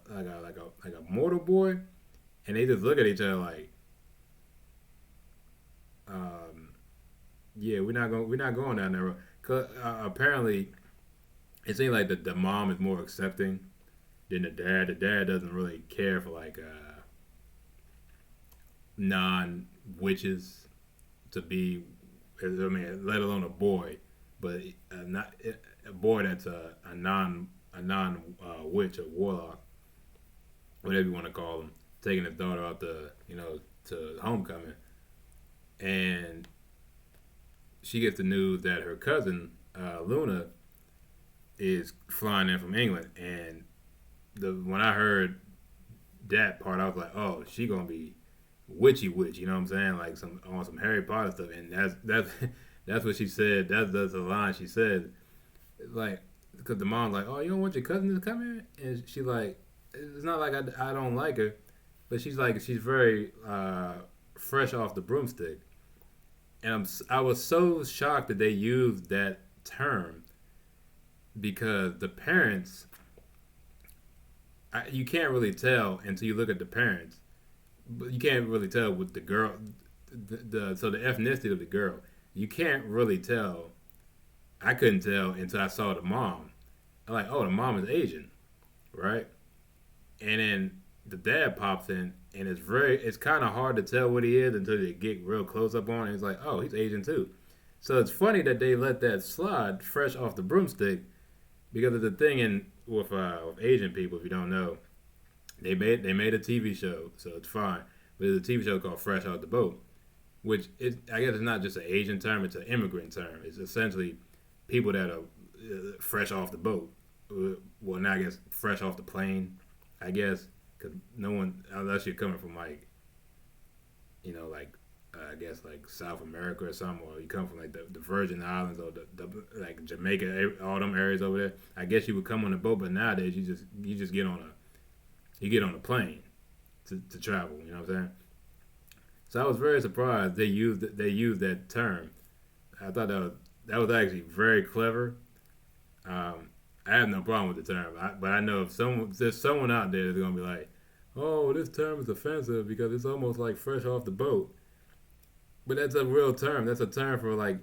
mortal boy," and they just look at each other like, um, "Yeah, we're not going down that road." Cause apparently, it seems like the mom is more accepting than the dad. The dad doesn't really care for like non witches to be. I mean, let alone a boy, but not a boy that's a non witch or warlock, whatever you want to call him, taking his daughter out to homecoming, and she gets the news that her cousin Luna is flying in from England, and when I heard that part, I was like, oh, she gonna be witchy witch, you know what I'm saying? Like some Harry Potter stuff, and that's that's what she said. That's the line she said. Like, because the mom's like, oh, you don't want your cousin to come here, and she like, it's not like I don't like her, but she's like she's very fresh off the broomstick, and I was so shocked that they used that term because the parents, you can't really tell until you look at the parents, but you can't really tell with the girl, so the ethnicity of the girl, you can't really tell. I couldn't tell until I saw the mom. I'm like, oh, the mom is Asian, right? And then the dad pops in, and it's kind of hard to tell what he is until they get real close up on it. It's like, oh, he's Asian too. So it's funny that they let that slide fresh off the broomstick because of the thing with Asian people. If you don't know, they made a TV show, so it's fine. But there's a TV show called Fresh Off the Boat, which I guess it's not just an Asian term; it's an immigrant term. It's essentially people that are fresh off the boat. well, now I guess fresh off the plane, I guess, because no one, unless you're coming from like, like I guess like South America or something, or you come from like the Virgin Islands or the like Jamaica, all them areas over there. I guess you would come on a boat, but nowadays you just get on a plane to travel. You know what I'm saying? So I was very surprised they used that term. I thought that was actually very clever. I have no problem with the term, but I know if there's someone out there that's gonna be like, "Oh, this term is offensive because it's almost like fresh off the boat." But that's a real term. That's a term for like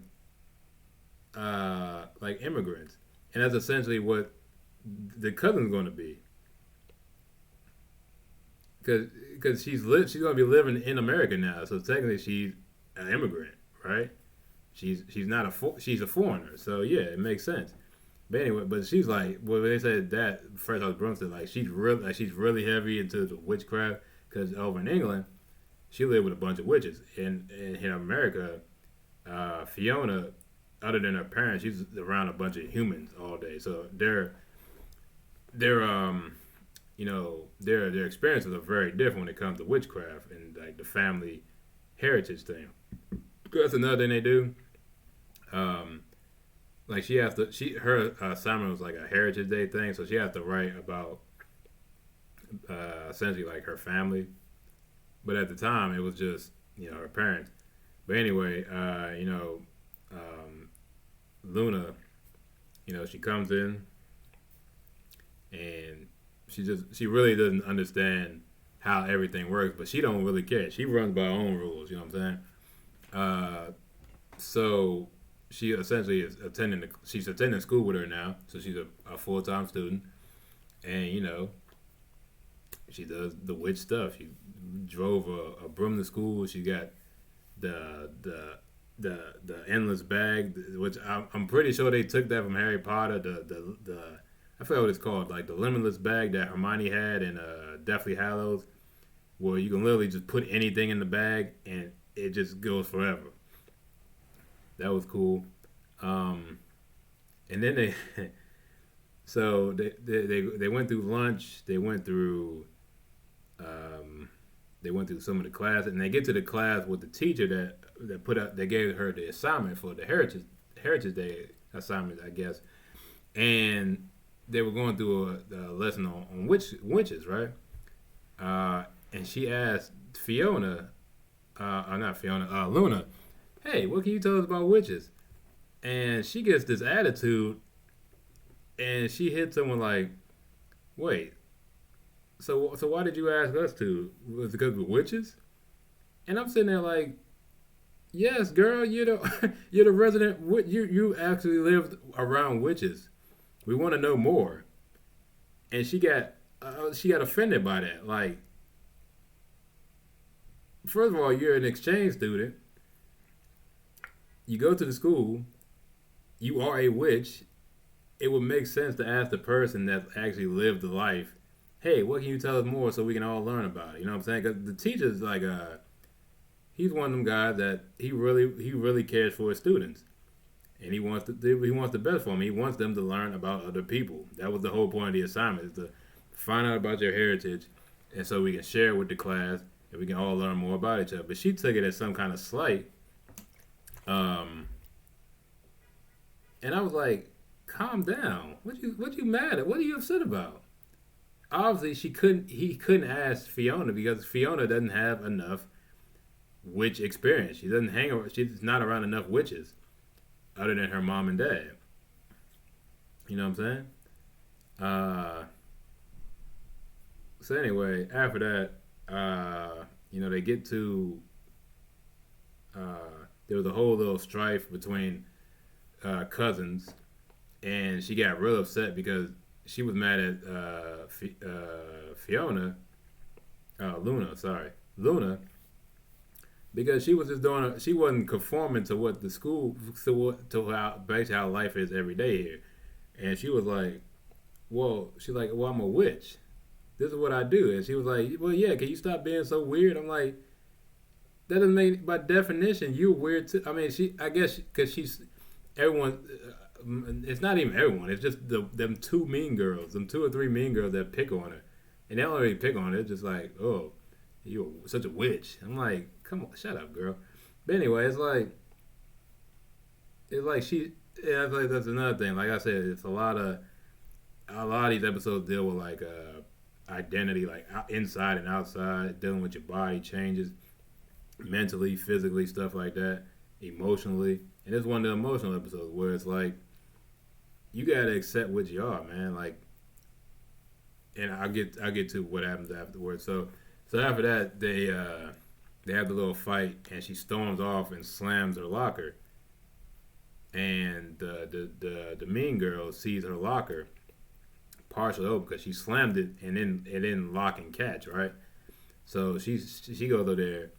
immigrants, and that's essentially what the cousin's going to be. Because she's going to be living in America now, so technically she's an immigrant, right? She's not she's a foreigner, so yeah, it makes sense. But anyway, but she's like, well, they said that first off Brunson, like she's really heavy into the witchcraft because over in England she lived with a bunch of witches. In here in America, Fiona, other than her parents, she's around a bunch of humans all day. So their their experiences are very different when it comes to witchcraft and like the family heritage thing. That's another thing they do. Um, like she has to her assignment was like a Heritage Day thing, so she has to write about essentially like her family. But at the time, it was just her parents. But anyway, Luna, she comes in and she really doesn't understand how everything works, but she don't really care. She runs by her own rules. You know what I'm saying? So she essentially is she's attending school with her now, so she's a full time student, and she does the witch stuff. She drove a broom to school. She got the the the endless bag, which I'm pretty sure they took that from Harry Potter. The I forget what it's called, like the limitless bag that Hermione had in Deathly Hallows, where you can literally just put anything in the bag and it just goes forever. That was cool. Um, and then they so they went through lunch. Um, they went through some of the class, and they get to the class with the teacher that put out. They gave her the assignment for the Heritage Day assignment, I guess, and they were going through a lesson on witches, right? And she asked Fiona, not Fiona, Luna, "Hey, what can you tell us about witches?" And she gets this attitude, and she hits someone like, "Wait, so why did you ask us to? Was it because we're witches?" And I'm sitting there like, "Yes, girl, you're the you're the resident. You actually lived around witches. We want to know more." And she got offended by that. Like, first of all, you're an exchange student. You go to the school. You are a witch. It would make sense to ask the person that actually lived the life, "Hey, what can you tell us more so we can all learn about it?" You know what I'm saying? Because the teacher's like, he's one of them guys that he really cares for his students, and he wants the best for them. He wants them to learn about other people. That was the whole point of the assignment, is to find out about your heritage, and so we can share it with the class, and we can all learn more about each other. But she took it as some kind of slight, um, and I was like, "Calm down. What you mad at? What are you upset about?" Obviously, he couldn't ask Fiona because Fiona doesn't have enough witch experience. She doesn't hang around. She's not around enough witches other than her mom and dad. You know what I'm saying? Uh, so anyway, after that, they get to there was a whole little strife between cousins, and she got real upset because she was mad at Fiona, Luna, sorry, Luna, because she was just doing. She wasn't conforming to what the school, to how basically how life is every day here, and she was like, she's like, "Well, I'm a witch. This is what I do." And she was like, "Well, yeah, can you stop being so weird?" I'm like, that doesn't make, by definition, you're weird too. I mean, I guess because she's everyone. it's not even everyone. It's just them two mean girls, them two or three mean girls that pick on her, and they don't really pick on her. It's just like, oh, you're such a witch. I'm like, come on, shut up, girl. But anyway, it's like she. Yeah, I feel like that's another thing. Like I said, it's a lot of these episodes deal with like identity, like inside and outside, dealing with your body changes, mentally, physically, stuff like that, emotionally. And it's one of the emotional episodes where it's like you gotta accept what you are, man. Like, and I get to what happens afterwards. So after that, they have the little fight, and she storms off and slams her locker, and the mean girl sees her locker partially open because she slammed it and then lock and catch, right? So she goes over there,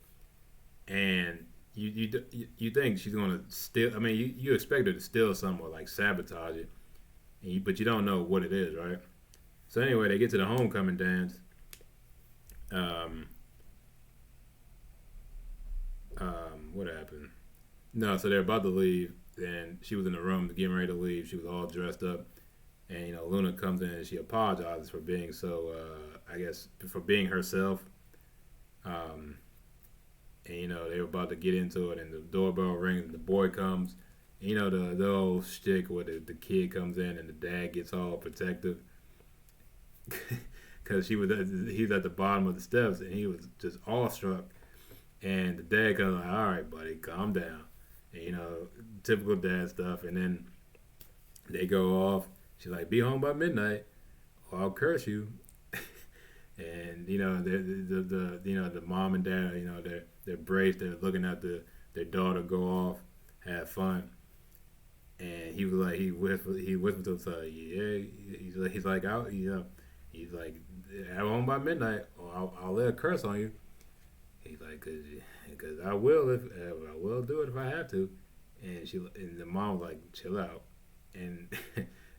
and you think she's gonna steal. I mean, you expect her to steal something or like sabotage it, but you don't know what it is, right? So anyway, they get to the homecoming dance. Um, what happened? No, so they're about to leave, and she was in the room getting ready to leave. She was all dressed up, and Luna comes in and she apologizes for being so, I guess, for being herself. Um, and they were about to get into it, and the doorbell rings, and the boy comes. And, the old shtick where the kid comes in and the dad gets all protective because he's at the bottom of the steps and he was just awestruck. And the dad comes like, all right, buddy, calm down. And, typical dad stuff. And then they go off. She's like, be home by midnight or I'll curse you. And the mom and dad, they're braced. They're looking at their daughter go off, have fun. And he was like, he whispered to himself, yeah. He's like, out, he's like, have home by midnight, or I'll lay a curse on you. He's like, cause I will I will do it if I have to. And the mom was like, chill out. And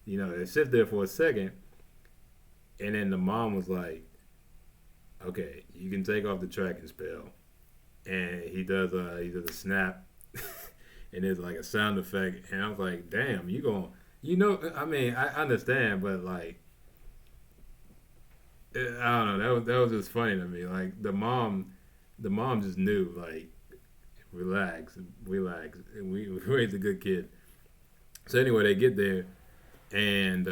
they sit there for a second, and then the mom was like, okay, you can take off the tracking spell. And he does a snap, and there's like a sound effect, and I was like, damn, I mean, I understand, but like, I don't know, that was just funny to me. Like the mom just knew, like, relax, relax. We raised a good kid. So anyway, they get there, and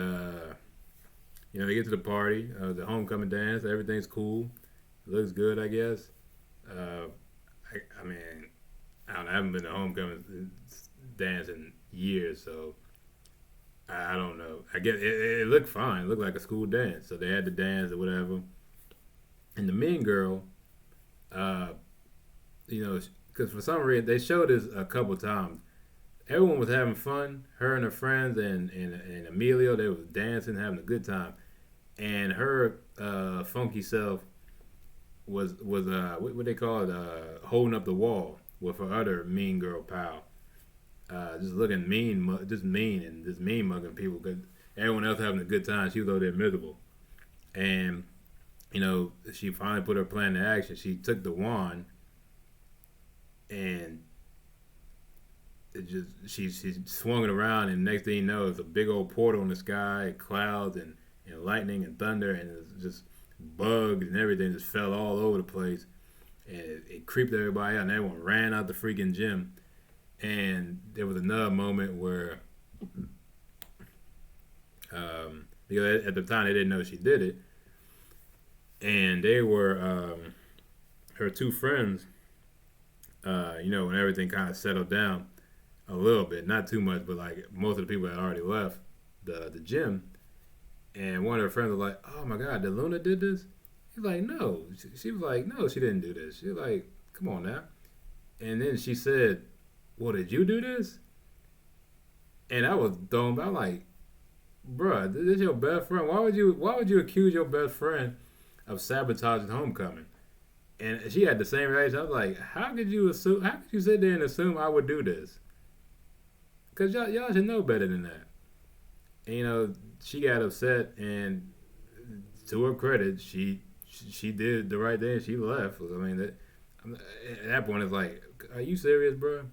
they get to the party, the homecoming dance. Everything's cool. It looks good, I guess. Uh, I mean, I don't know, I haven't been to homecoming dance in years, so I don't know. I guess it looked fine. It looked like a school dance. So they had the dance or whatever. And the mean girl, uh, because for some reason they showed this a couple times. Everyone was having fun. Her and her friends and Emilio, they was dancing, having a good time. And her funky self was what they call it, holding up the wall with her other mean girl pal. Just looking mean, just mean and just mean mugging people because everyone else having a good time. She was over there miserable. And she finally put her plan to action. She took the wand and she swung it around, and next thing you know, it's a big old portal in the sky, clouds and lightning and thunder, and it's just bugs and everything just fell all over the place, and it creeped everybody out, and everyone ran out the freaking gym. And there was another moment where, because at the time they didn't know she did it, and they were her two friends. When everything kind of settled down a little bit, not too much, but like most of the people had already left the gym, and one of her friends was like, "Oh my God, did Luna did this?" He's like, "No." She was like, "No, she didn't do this." She was like, "Come on now." And then she said, "Well, did you do this?" And I was thrown back. I'm like, "Bruh, this is your best friend. Why would you accuse your best friend of sabotaging homecoming?" And she had the same reaction. I was like, "How could you assume? How could you sit there and assume I would do this? Because y'all should know better than that." And, she got upset, and to her credit, she did the right thing. She left. I mean, at that point, it's like, are you serious, bro?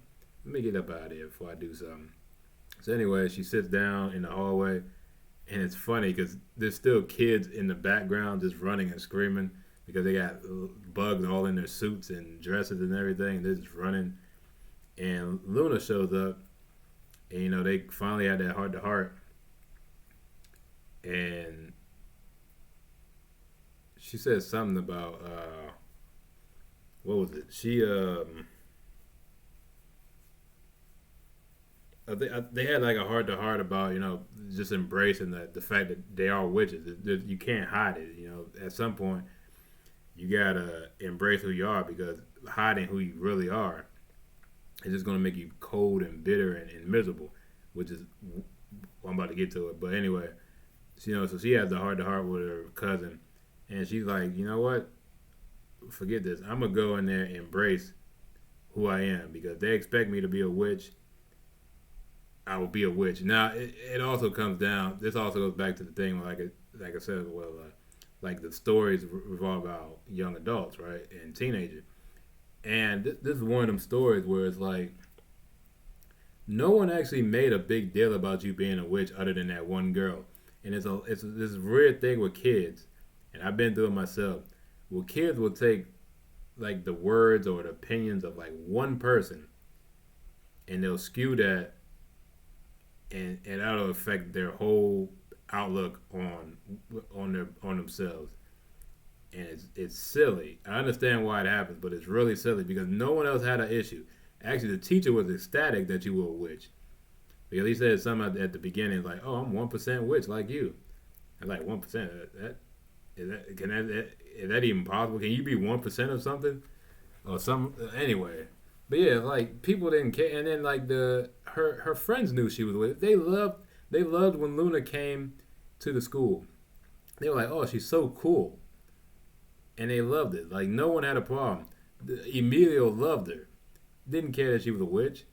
Let me get up out of here before I do something. So anyway, she sits down in the hallway, and it's funny because there's still kids in the background just running and screaming because they got bugs all in their suits and dresses and everything. And they're just running, and Luna shows up, and they finally had that heart to heart, and she says something about what was it? They had like a heart to heart about just embracing the fact that they are witches. You can't hide it. At some point you gotta embrace who you are because hiding who you really are is just gonna make you cold and bitter and miserable, which is I'm about to get to it. But anyway, so she has the heart to heart with her cousin, and she's like, you know what? Forget this. I'm gonna go in there and embrace who I am because they expect me to be a witch. I will be a witch. Now it also comes down. This also goes back to the thing like I said. Well, like the stories revolve about young adults, right, and teenagers. And this is one of them stories where it's like no one actually made a big deal about you being a witch other than that one girl. And it's this weird thing with kids, and I've been through it myself. Well, kids will take like the words or the opinions of like one person, and they'll skew that, and that'll affect their whole outlook on themselves. And it's silly. I understand why it happens, but it's really silly because no one else had an issue. Actually, the teacher was ecstatic that you were a witch because he said something at the beginning like, "Oh, I'm 1% witch like you." I'm like 1%. That is that even possible? Can you be 1% of something or some anyway? But yeah, like people didn't care, and then like her friends knew she was with. They loved when Luna came to the school. They were like, "Oh, she's so cool," and they loved it. Like no one had a problem. Emilio loved her. Didn't care that she was a witch.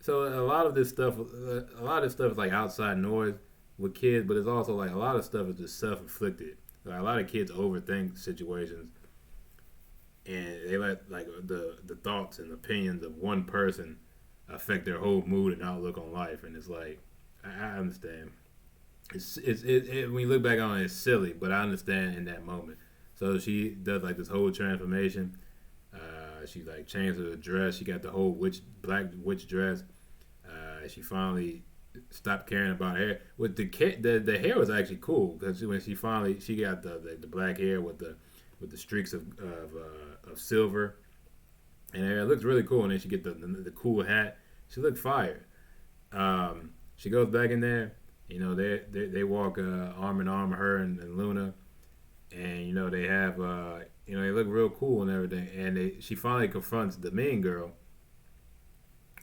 So a lot of this stuff is like outside noise with kids, but it's also like a lot of stuff is just self-inflicted. Like a lot of kids overthink situations, and they let like the thoughts and opinions of one person affect their whole mood and outlook on life. And it's like I understand. When you look back on it, it's silly, but I understand in that moment. So she does like this whole transformation. She like changed her dress. She got the whole black witch dress. She finally stopped caring about hair. With the hair was actually cool because when she got the black hair with the streaks of silver, and it looks really cool. And then she get the cool hat. She looked fire. She goes back in there. They walk arm in arm, her and Luna, and they have they look real cool and everything. And she finally confronts the mean girl,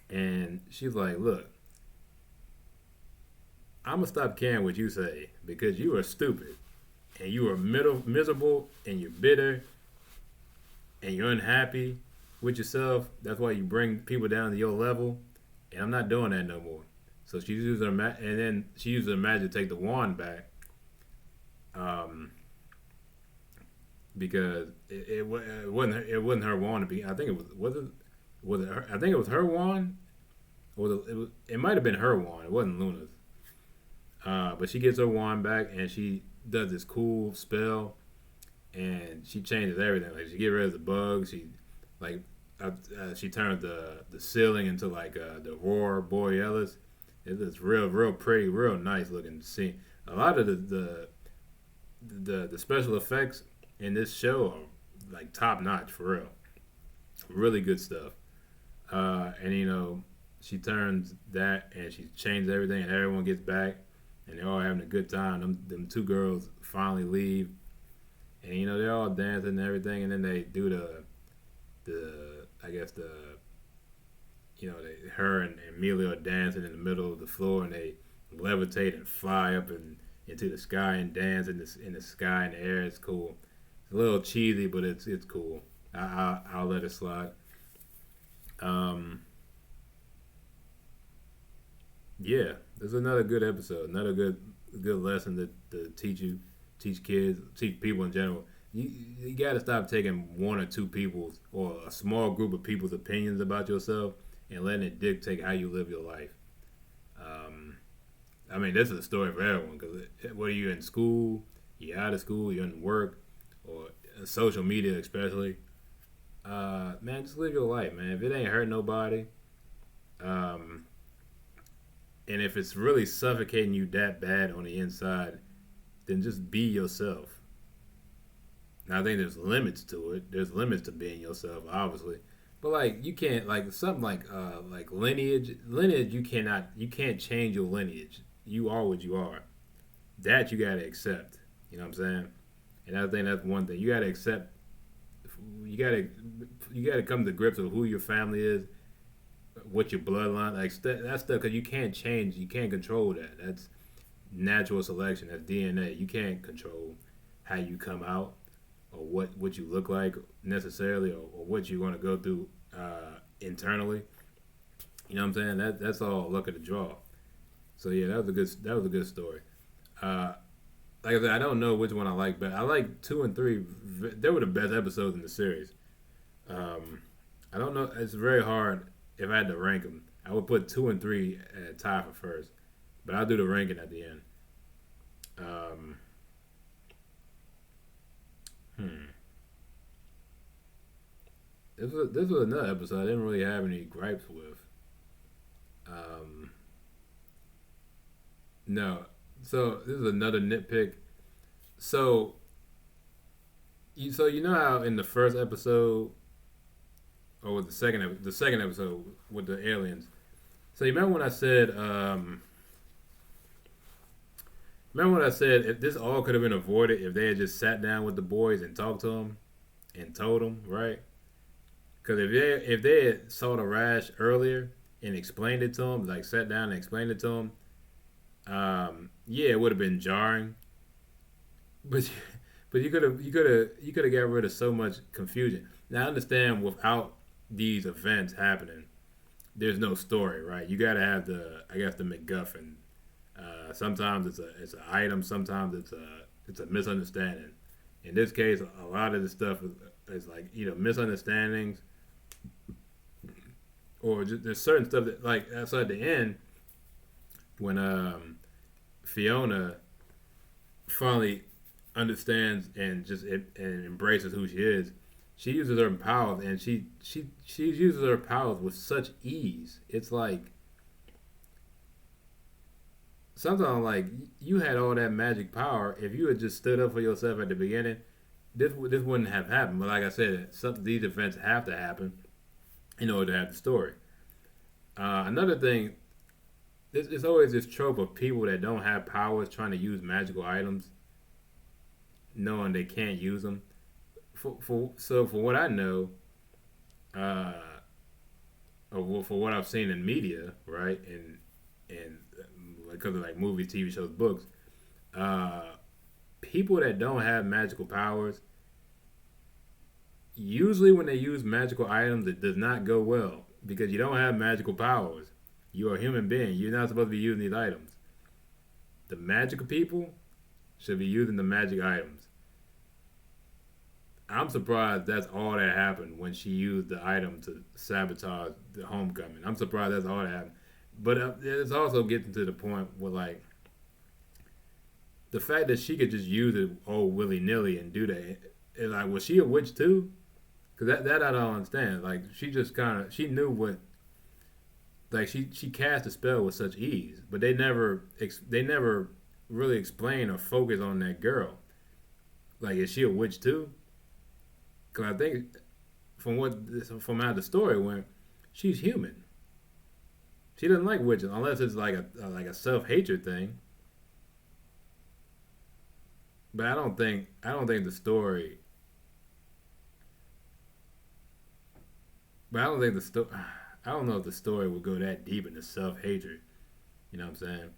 and she's like, "Look, I'm gonna stop caring what you say because you are stupid, and you are miserable, and you're bitter, and you're unhappy with yourself. That's why you bring people down to your level, and I'm not doing that no more." So she uses and then she uses her magic to take the wand back, because it wasn't her wand to be. I think it was her, I think it was her wand. It might have been her wand. It wasn't Luna's. But she gets her wand back and she does this cool spell, and she changes everything. Like she get rid of the bugs. Like she turns the ceiling into like the Aurora Borealis. It's real pretty, real nice looking scene. A lot of the special effects in this show are like top notch for real. Really good stuff. And she turns that and she changes everything, and everyone gets back, and they're all having a good time. Them two girls finally leave, and they're all dancing and everything, and then they do the I guess her and Emilio are dancing in the middle of the floor, and they levitate and fly up into the sky and dance in the sky and the air. It's cool. It's a little cheesy, but it's cool. I'll let it slide. Um, yeah, this is another good episode. Another good lesson to teach kids, teach people in general. You got to stop taking one or two people's or a small group of people's opinions about yourself and letting it dictate how you live your life. I mean, this is a story for everyone because whether you're in school, you're out of school, you're in work, or social media especially, man, just live your life, man. If it ain't hurt nobody, um, and if it's really suffocating you that bad on the inside, then just be yourself. Now I think there's limits to it. There's limits to being yourself, obviously. But like you can't like something like lineage. Lineage you can't change your lineage. You are what you are. That you gotta accept. You know what I'm saying? And I think that's one thing. You gotta accept you gotta you gotta come to grips with who your family is, what your bloodline like that stuff because you can't change, you can't control that. That's natural selection. That's DNA. You can't control how you come out or what you look like necessarily or what you're going to go through internally. You know what I'm saying? That's all luck of the draw. So yeah, that was a good story. Uh, like I said, I don't know which one I like, but I like two and three. They were the best episodes in the series. Um, I don't know. It's very hard if I had to rank them. I would put two and three at tie for first, but I'll do the ranking at the end. Um, hmm. This was another episode I didn't really have any gripes with. Um, no. So this is another nitpick. So you know how in the first episode or with the second episode with the aliens. So you remember when I said remember when I said if this all could have been avoided if they had just sat down with the boys and talked to them and told them, right? Because if they had saw the rash earlier and explained it to them, like sat down and explained it to them, yeah, it would have been jarring. But you could have got rid of so much confusion. Now I understand without these events happening, there's no story, right? You got to have the MacGuffin. Sometimes it's an item, sometimes it's a misunderstanding. In this case, a lot of the stuff is like either misunderstandings or just, there's certain stuff that like so at the end when Fiona finally understands and and embraces who she is, she uses her powers and she uses her powers with such ease. It's like sometimes like you had all that magic power. If you had just stood up for yourself at the beginning, this wouldn't have happened. But like I said, these events have to happen in order to have the story. Another thing, it's always this trope of people that don't have powers trying to use magical items, knowing they can't use them. For what I know, uh, for what I've seen in media, right, and because of like movies, TV shows, books, uh, people that don't have magical powers, usually when they use magical items, it does not go well because you don't have magical powers. You're a human being. You're not supposed to be using these items. The magical people should be using the magic items. I'm surprised that's all that happened when she used the item to sabotage the homecoming. I'm surprised that's all that happened. But it's also getting to the point where, like, the fact that she could just use it all willy nilly and do that, is like, was she a witch too? Because that I don't understand. Like, she just kind of, she knew what, like, she cast a spell with such ease, but they never really explain or focus on that girl. Like, is she a witch too? Because I think from how the story went, she's human. She doesn't like witches unless it's like a self hatred thing. But I don't think the story. But I don't think the story. I don't know if the story would go that deep into self hatred. You know what I'm saying?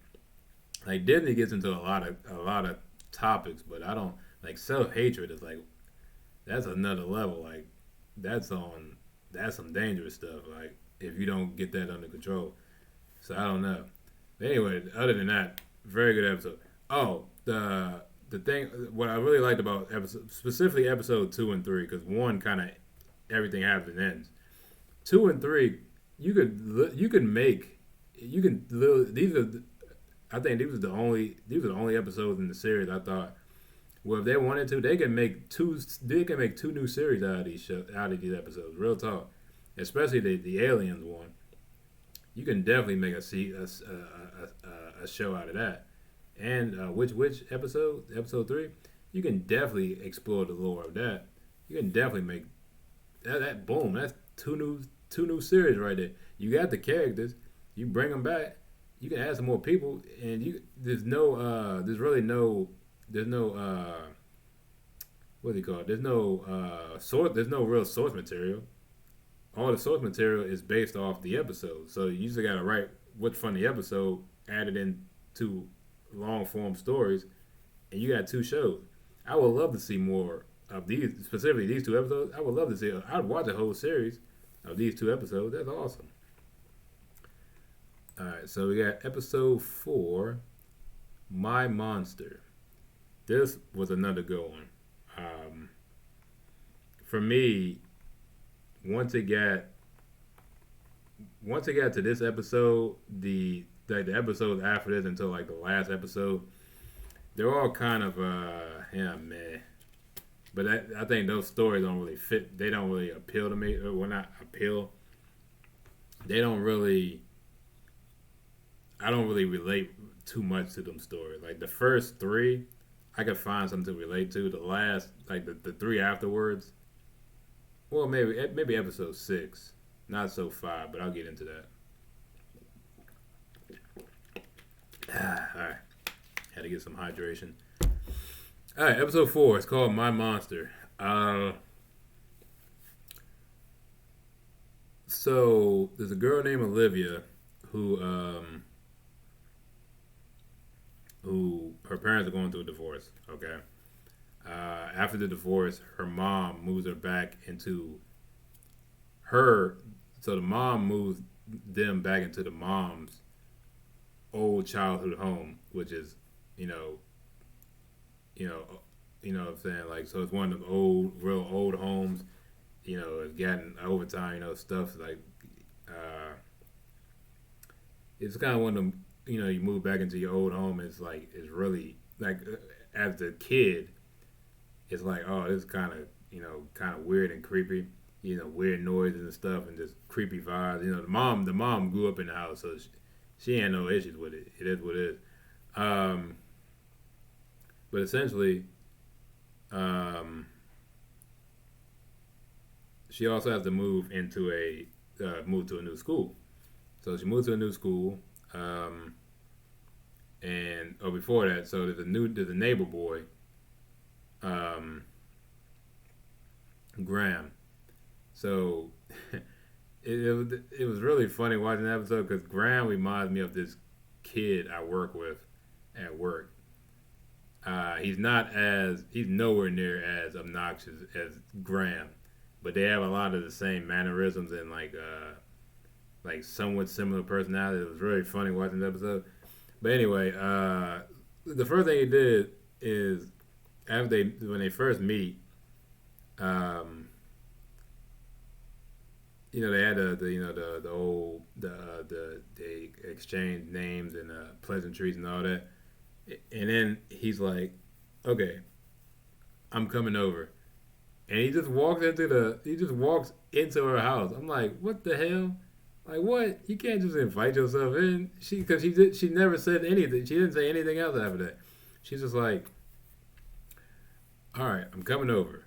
Like Disney gets into a lot of topics, but I don't like self hatred is like that's another level. Like that's some dangerous stuff. Like if you don't get that under control. So I don't know. But anyway, other than that, very good episode. Oh, the thing what I really liked about specifically episode 2 and 3 because one kind of everything happens and ends. 2 and 3, you could make you can these are I think these were the only episodes in the series I thought. Well, if they wanted to, they can make two. They can make two new series out of these episodes. Real talk, especially the aliens one. You can definitely make a show out of that. And which episode? Episode 3. You can definitely explore the lore of that. You can definitely make that boom. That's two new series right there. You got the characters. You bring them back. You can add some more people, and there's no what do you call it? There's no real source material. All the source material is based off the episode. So you just gotta write what's from the episode added into long form stories, and you got two shows. I would love to see more of these, specifically these two episodes. I would love to see. I'd watch a whole series of these two episodes. That's awesome. All right, so we got episode 4, My Monster. This was another good one. For me, once it got to this episode, the episodes after this until like the last episode, they're all kind of meh. But I think those stories don't really fit. They don't really appeal to me. Well, not appeal. They don't really. I don't really relate too much to them stories. Like the first 3, I could find something to relate to. The last, like the 3 afterwards. Well, maybe episode 6, not so 5, but I'll get into that. All right, had to get some hydration. All right, episode 4. It's called My Monster. So there's a girl named Olivia who her parents are going through a divorce. Okay. After the divorce, her mom moves her back into her. So the mom moves them back into the mom's old childhood home, which is, what I'm saying? Like, so it's one of the real old homes. It's gotten over time. Stuff like, it's kind of one of them. You move back into your old home. It's really like, as a kid, it's like, oh, this is kind of weird and creepy. Weird noises and stuff, and just creepy vibes. The mom grew up in the house, so she ain't no issues with it. It is what it is. But essentially, she also has to move to a new school. So she moved to a new school, and before that, so there's a neighbor boy, Graham. So it was really funny watching the episode because Graham reminds me of this kid I work with at work. He's nowhere near as obnoxious as Graham, but they have a lot of the same mannerisms and like somewhat similar personality. It was really funny watching the episode. But anyway, the first thing he did is when they first meet, they had they exchanged names and pleasantries and all that, and then he's like, "Okay, I'm coming over," and he just walks into her house. I'm like, "What the hell? Like what? You can't just invite yourself in." She never said anything. She didn't say anything else after that. She's just like, "All right, I'm coming over,"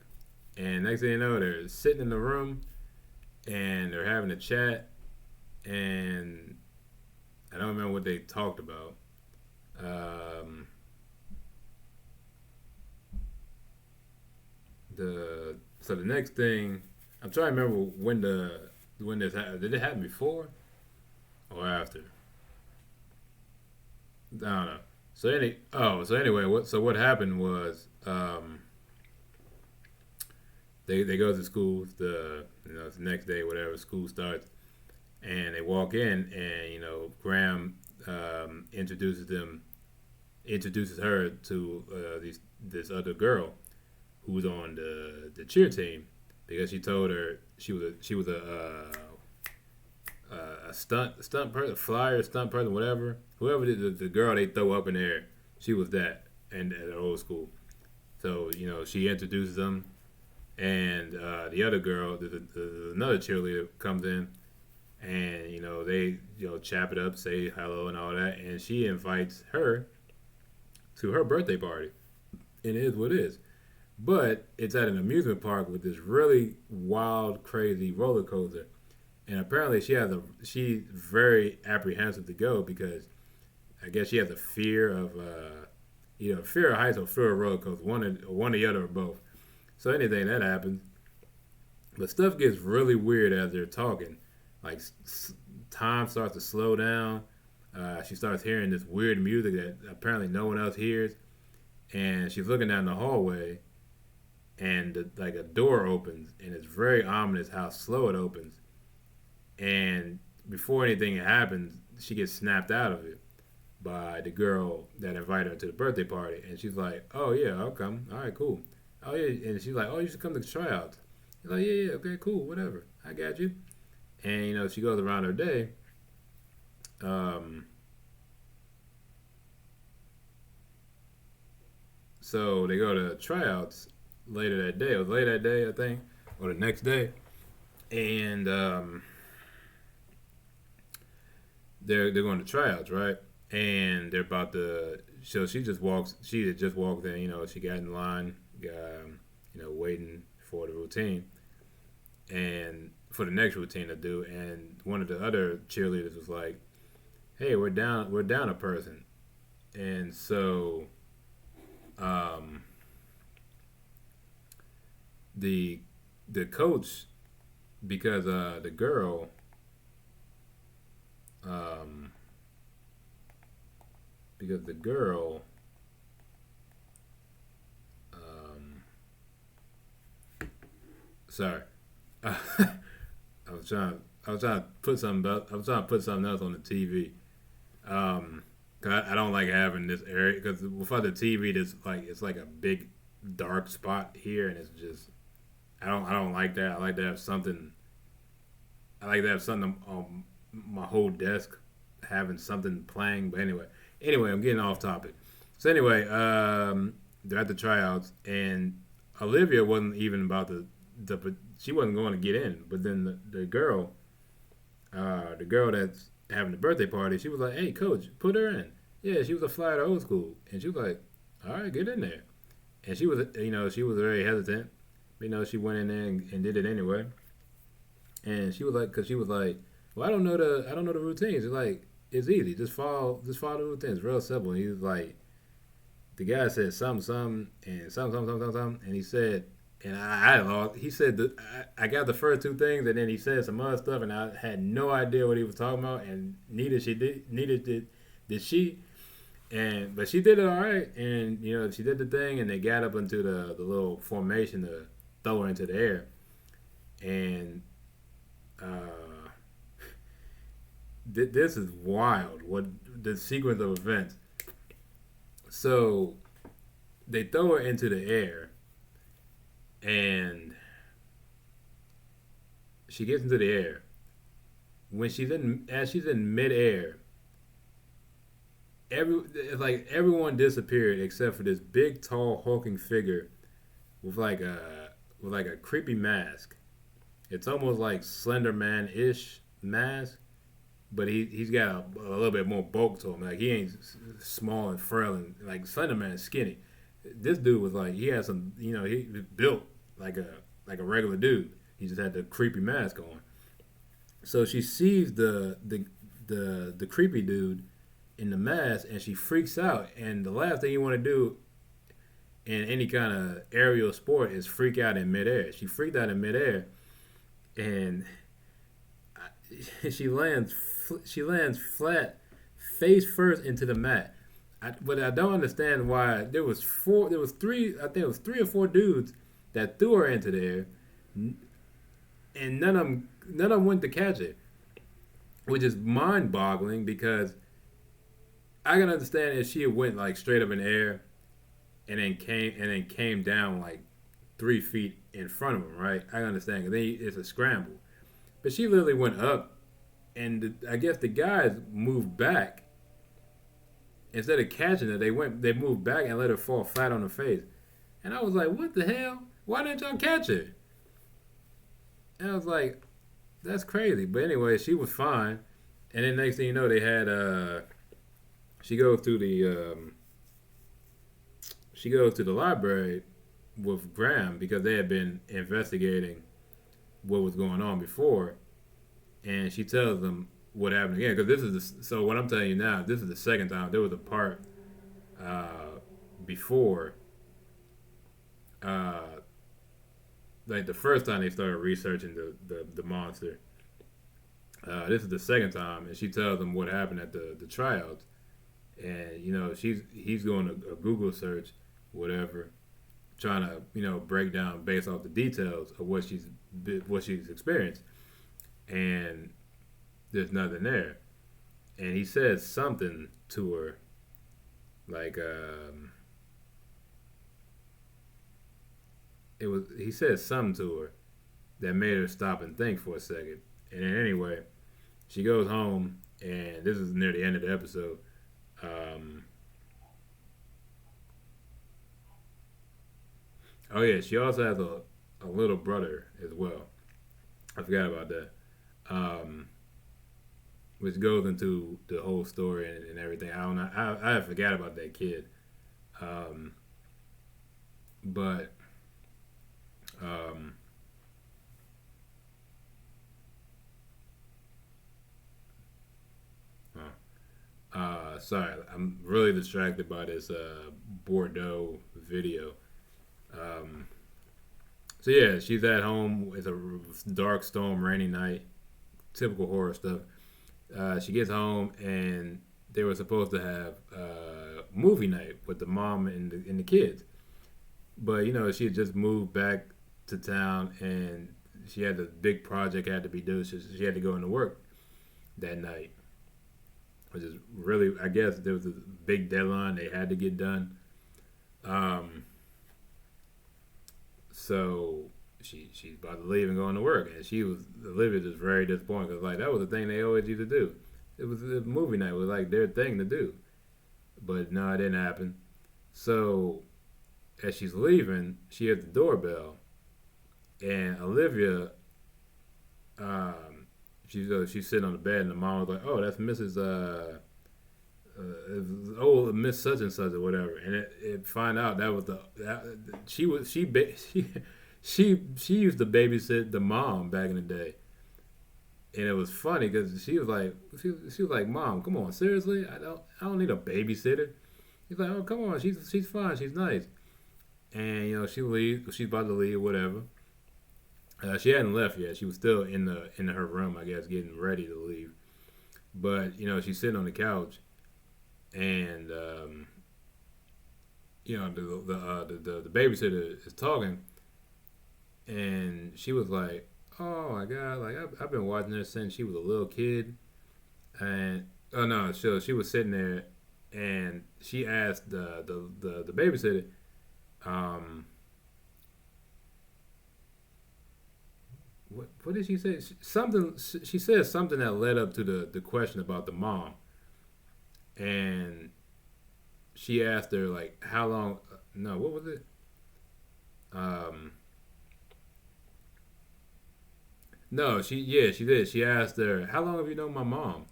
and next thing you know, they're sitting in the room. And they're having a chat, and I don't remember what they talked about. So the next thing, I'm trying to remember when this happened. Did it happen before or after? I don't know. So anyway, what happened was they go to school. It's the next day, whatever, school starts, and they walk in, and Graham introduces her to this other girl who's on the cheer team because she told her she was a a stunt person, flyer, stunt person, whatever. Whoever the girl they throw up in there, she was that, and at old school. So she introduces them, and the other girl, another cheerleader comes in, and they chap it up, say hello and all that, and she invites her to her birthday party, and it is what it is. But it's at an amusement park with this really wild, crazy roller coaster, and apparently she's very apprehensive to go because I guess she has a fear of either fear of heights or fear of roller coasters, one or the other or both. So anything that happens, but stuff gets really weird as they're talking. Like time starts to slow down. She starts hearing this weird music that apparently no one else hears, and she's looking down the hallway, and like a door opens, and it's very ominous how slow it opens. And before anything happens, she gets snapped out of it by the girl that invited her to the birthday party, and she's like, "Oh yeah, I'll come. All right, cool. Oh yeah," and she's like, "Oh, you should come to the tryouts." He's like, "Yeah, yeah, okay, cool, whatever. I got you." And she goes around her day. Um, so they go to tryouts later that day. It was late that day, I think, or the next day, and they're going to tryouts, right? And they're about to. So she just walks. She had just walked in. She got in line, waiting for the routine and for the next routine to do. And one of the other cheerleaders was like, "Hey, we're down a person." And so, um, the the coach, because the girl, um, because the girl, um, sorry, I was trying to put something else. I was trying to put something else on the TV. Um, 'Cause I don't like having this area because without the TV, it's like a big dark spot here, and it's just I don't like that. I like to have something. I like to have something on my whole desk, having something playing. But anyway, I'm getting off topic. So anyway, they're at the tryouts, and Olivia wasn't even about she wasn't going to get in. But then the girl that's having the birthday party, she was like, "Hey, coach, put her in." Yeah, she was a flyer to old school, and she was like, "All right, get in there." And she was very hesitant. She went in there and did it anyway. And she was like, because she was like, "Well, I don't know the routines." It's like it's easy, just follow the routines, real simple. And he was like, the guy said something, and something, and he said, and I lost. He said that I got the first two things, and then he said some other stuff, and I had no idea what he was talking about, and neither did she. But she did it all right, and she did the thing, and they got up into the little formation to throw her into the air, and uh, this is wild. What the sequence of events? So they throw her into the air, and she gets into the air. As she's in midair, it's like everyone disappeared except for this big, tall, hulking figure with like a creepy mask. It's almost like Slender Man ish mask, but he's got a little bit more bulk to him. Like he ain't small and frail and like Slender Man's skinny. This dude was like he had some, he was built like a regular dude. He just had the creepy mask on. So she sees the creepy dude in the mask, and she freaks out. And the last thing you want to do in any kind of aerial sport is freak out in midair. She freaked out in midair, and she lands flat, face first into the mat. But I don't understand why there was three. I think it was three or four dudes that threw her into there, and none of them went to catch it, which is mind-boggling because I can understand if she went like straight up in the air and then came down like 3 feet in front of him, right? I understand because then it's a scramble, but she literally went up and I guess the guys moved back instead of catching her. They moved back and let her fall flat on her face. And I was like, what the hell? Why didn't y'all catch her? And I was like, that's crazy. But anyway, she was fine. And then next thing you know, they had she goes to the library with Graham because they had been investigating what was going on before, and she tells them what happened again. Because so what I'm telling you now, this is the second time. There was a part before, uh, like the first time they started researching the monster. This is the second time, and she tells them what happened at the tryouts, and he's doing a Google search, whatever, trying to break down based off the details of what she's experienced, and there's nothing there, and he says something to her, like he says something to her that made her stop and think for a second, and then anyway, she goes home, and this is near the end of the episode. Oh yeah, she also has a little brother as well. I forgot about that. Um, which goes into the whole story and everything. I don't know. I forgot about that kid. Um, but um, sorry, I'm really distracted by this Bordeaux video. Um, so yeah, she's at home. It's a dark, storm, rainy night. Typical horror stuff. She gets home and they were supposed to have movie night with the mom and the kids, but she had just moved back to town and she had a big project had to be due, so she had to go into work that night, which is really, I guess there was a big deadline they had to get done. Um, so she's about to leave and go into work, and Olivia was very disappointed because like that was the thing they always used to do. It was the movie night was like their thing to do, but no, it didn't happen. So as she's leaving, she hears the doorbell, and Olivia, um, she's sitting on the bed, and the mom was like, "Oh, that's Mrs. Oh, Miss such and such or whatever," and it find out that was she was she used to babysit the mom back in the day, and it was funny because she was like, "Mom, come on, seriously, I don't need a babysitter." He's like, "Oh, come on, she's fine, she's nice," and she leaves, she's about to leave, whatever. She hadn't left yet. She was still in her room, I guess, getting ready to leave. But she's sitting on the couch, and the babysitter is talking, and she was like, "Oh my god, like I've been watching her since she was a little kid," and oh no, she was sitting there, and she asked the babysitter, um, what did she say? Something she said something that led up to the question about the mom, and she asked her like how long. No, what was it? Um, no, she did. She asked her how long have you known my mom,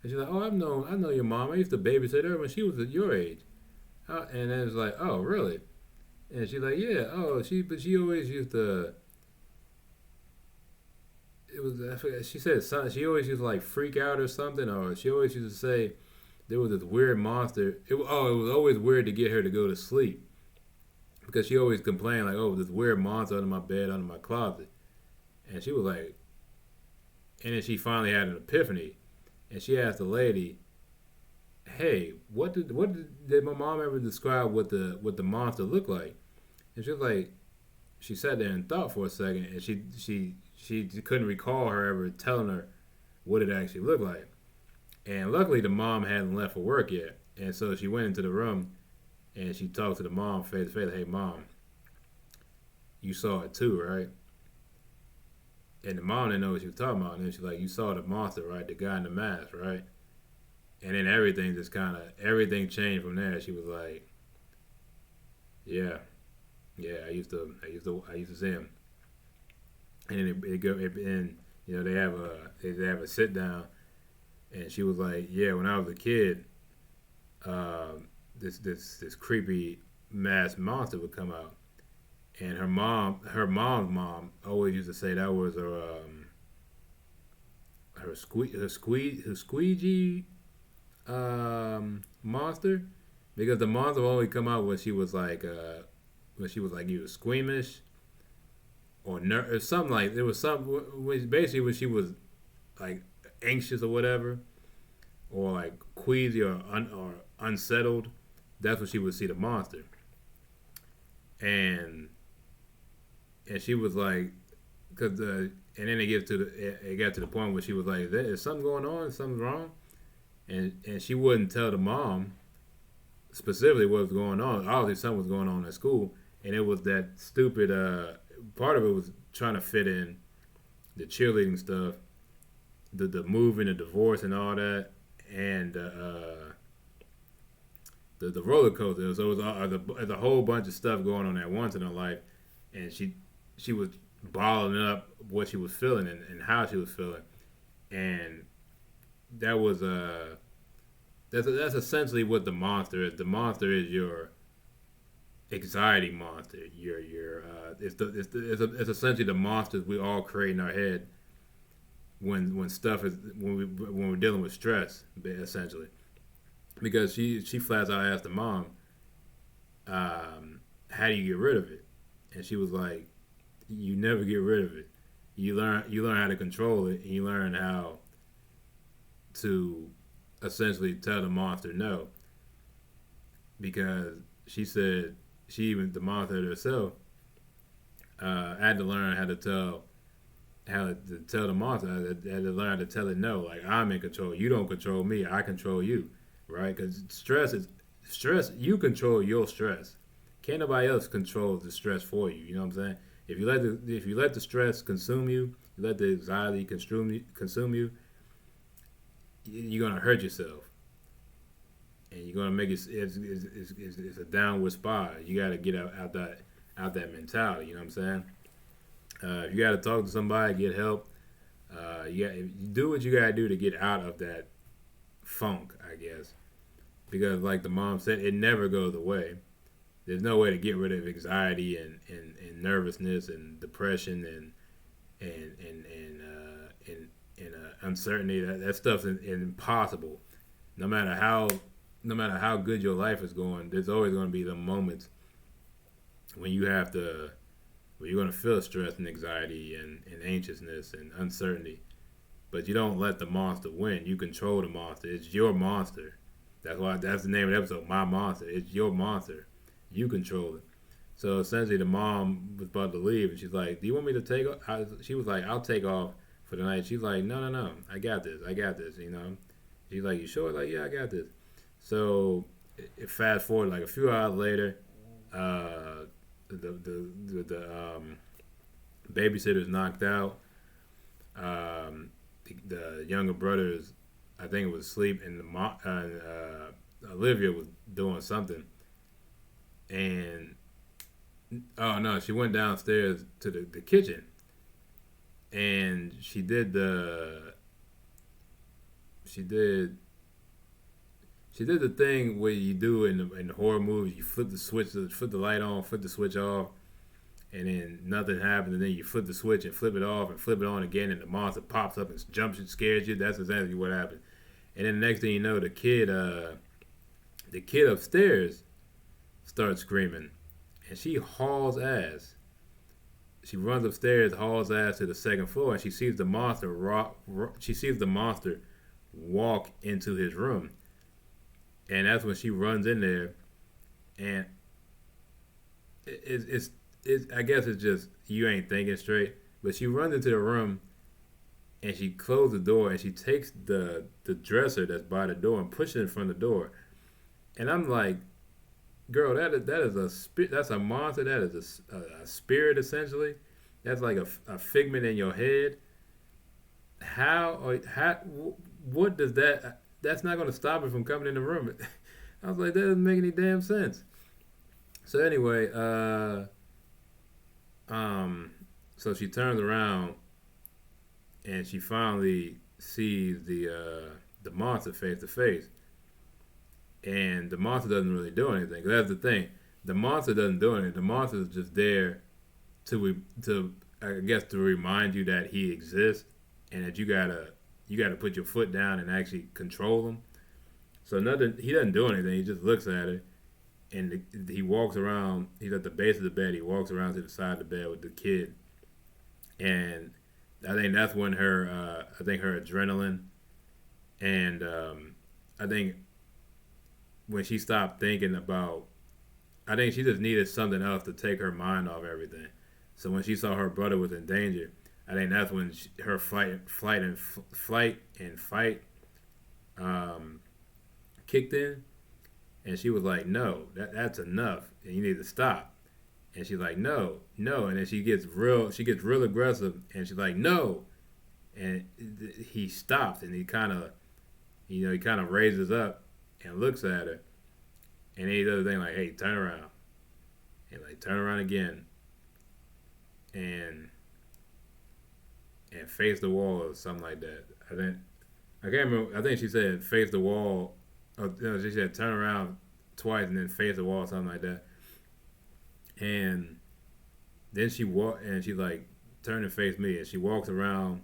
and she's like, oh, I know your mom. I used to babysit her when she was at your age, and then it's like, oh really? And she's like, yeah. Oh, she always used to. It was I forget, she said something. She always used to like freak out or something, or she always used to say there was this weird monster. It was always weird to get her to go to sleep because she always complained like, oh, this weird monster under my bed, under my closet, and she was like, and then she finally had an epiphany, and she asked the lady, hey, did my mom ever describe what the monster looked like? And she was like, she sat there and thought for a second, and she couldn't recall her ever telling her what it actually looked like. And luckily, the mom hadn't left for work yet, and so she went into the room and she talked to the mom face to face. Hey, mom, you saw it too, right? And the mom didn't know what she was talking about. And then she's like, "You saw the monster, right? The guy in the mask, right?" And then everything just kind of everything changed from there. She was like, "Yeah, yeah, I used to see him." And then and they have a sit down, and she was like, "Yeah, when I was a kid, this creepy masked monster would come out." And her mom's mom, always used to say that was her squeegee monster, because the monster would only come out when she was like either squeamish or something, like there was some basically when she was like anxious or whatever, or like queasy or unsettled. That's when she would see the monster. And and she was like, because the and then it got to the point where she was like, "Is something going on? Is something wrong?" And she wouldn't tell the mom specifically what was going on. Obviously, something was going on at school, and it was that stupid. Part of it was trying to fit in the cheerleading stuff, the moving, the divorce, and all that, and the roller coaster. So it was a whole bunch of stuff going on at once in her life, and she was bottling up what she was feeling and how she was feeling, and that was that's essentially what the monster is. The monster is your anxiety monster. Your it's essentially the monsters we all create in our head when stuff is when we're dealing with stress, essentially. Because she flat out asked the mom, how do you get rid of it? And she was like, you never get rid of it. You learn how to control it, and you learn how to essentially tell the monster no. Because she said she even the monster herself had to learn how to tell the monster, had to learn how to tell it no. Like, I'm in control. You don't control me. I control you, right? Because stress. You control your stress. Can't nobody else control the stress for you. You know what I'm saying? If you let the stress consume you, you let the anxiety consume you, you're gonna hurt yourself, and you're gonna make it's a downward spiral. You gotta get out that mentality. You know what I'm saying? If you gotta talk to somebody, get help. You do what you gotta do to get out of that funk, I guess. Because like the mom said, it never goes away. There's no way to get rid of anxiety and nervousness and depression and uncertainty. That stuff's impossible. No matter how no matter how good your life is going, there's always going to be the moments when you have to when you're going to feel stress and anxiety and anxiousness and uncertainty. But you don't let the monster win. You control the monster. It's your monster. That's the name of the episode. My monster. It's your monster. You control it. So essentially, the mom was about to leave, and she's like, "Do you want me to take off?" She was like, "I'll take off for the night." She's like, "No, no, no. I got this. I got this." You know. She's like, "You sure?" Like, "Yeah, I got this." So fast forward like a few hours later, uh, the babysitter's knocked out. The younger brother is, I think it was asleep, and Olivia was doing something, and oh no, she went downstairs to the kitchen, and she did the thing where you do in the horror movies. You flip the light on, flip the switch off, and then nothing happens, and then you flip the switch and flip it off and flip it on again, and the monster pops up and jumps and scares you. That's exactly what happened. And then the next thing you know, the kid upstairs starts screaming, and she hauls ass. She runs upstairs, hauls ass to the second floor, and she sees the monster. She sees the monster walk into his room, and that's when she runs in there, and I guess it's just you ain't thinking straight. But she runs into the room, and she closes the door, and she takes the dresser that's by the door and pushes it in front of the door. And I'm like, girl, that's a monster. That is a spirit essentially. that's like a figment in your head. How what does that? That's not going to stop it from coming in the room. I was like, that doesn't make any damn sense. So anyway, um, so she turns around and she finally sees the monster face to face, and the monster doesn't really do anything. That's the thing. The monster doesn't do anything. The monster is just there to I guess to remind you that he exists and that you gotta put your foot down and actually control him. So nothing. He doesn't do anything. He just looks at it and he walks around. He's at the base of the bed. He walks around to the side of the bed with the kid, and I think that's when I think her adrenaline and I think when she stopped thinking about, I think she just needed something else to take her mind off everything. So when she saw her brother was in danger, I think that's when her flight and fight um, kicked in, and she was like, "No, that's enough, and you need to stop." And she's like, "No, no," and then she gets real aggressive, and she's like, "No," and he stops, and he kind of raises up and looks at her, and then he does the thing like, "Hey, turn around," and like turn around again, and face the wall or something like that. I can't remember. I think she said face the wall. Oh, no, she said turn around twice and then face the wall, or something like that. And then she like turned and faced me, and she walks around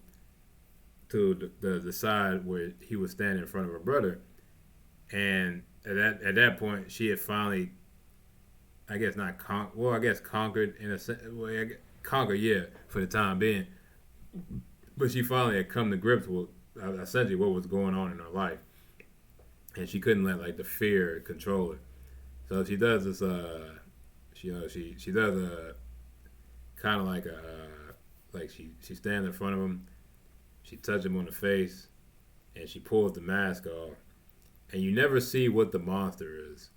to the side where he was standing in front of her brother. And at that point, she had finally, I guess not I guess conquered in a sense. Well, conquered, yeah, for the time being. But she finally had come to grips with essentially what was going on in her life, and she couldn't let like the fear control her. So she does this. She does a kind of like like she stands in front of him. She touches him on the face, and she pulls the mask off, and you never see what the monster is,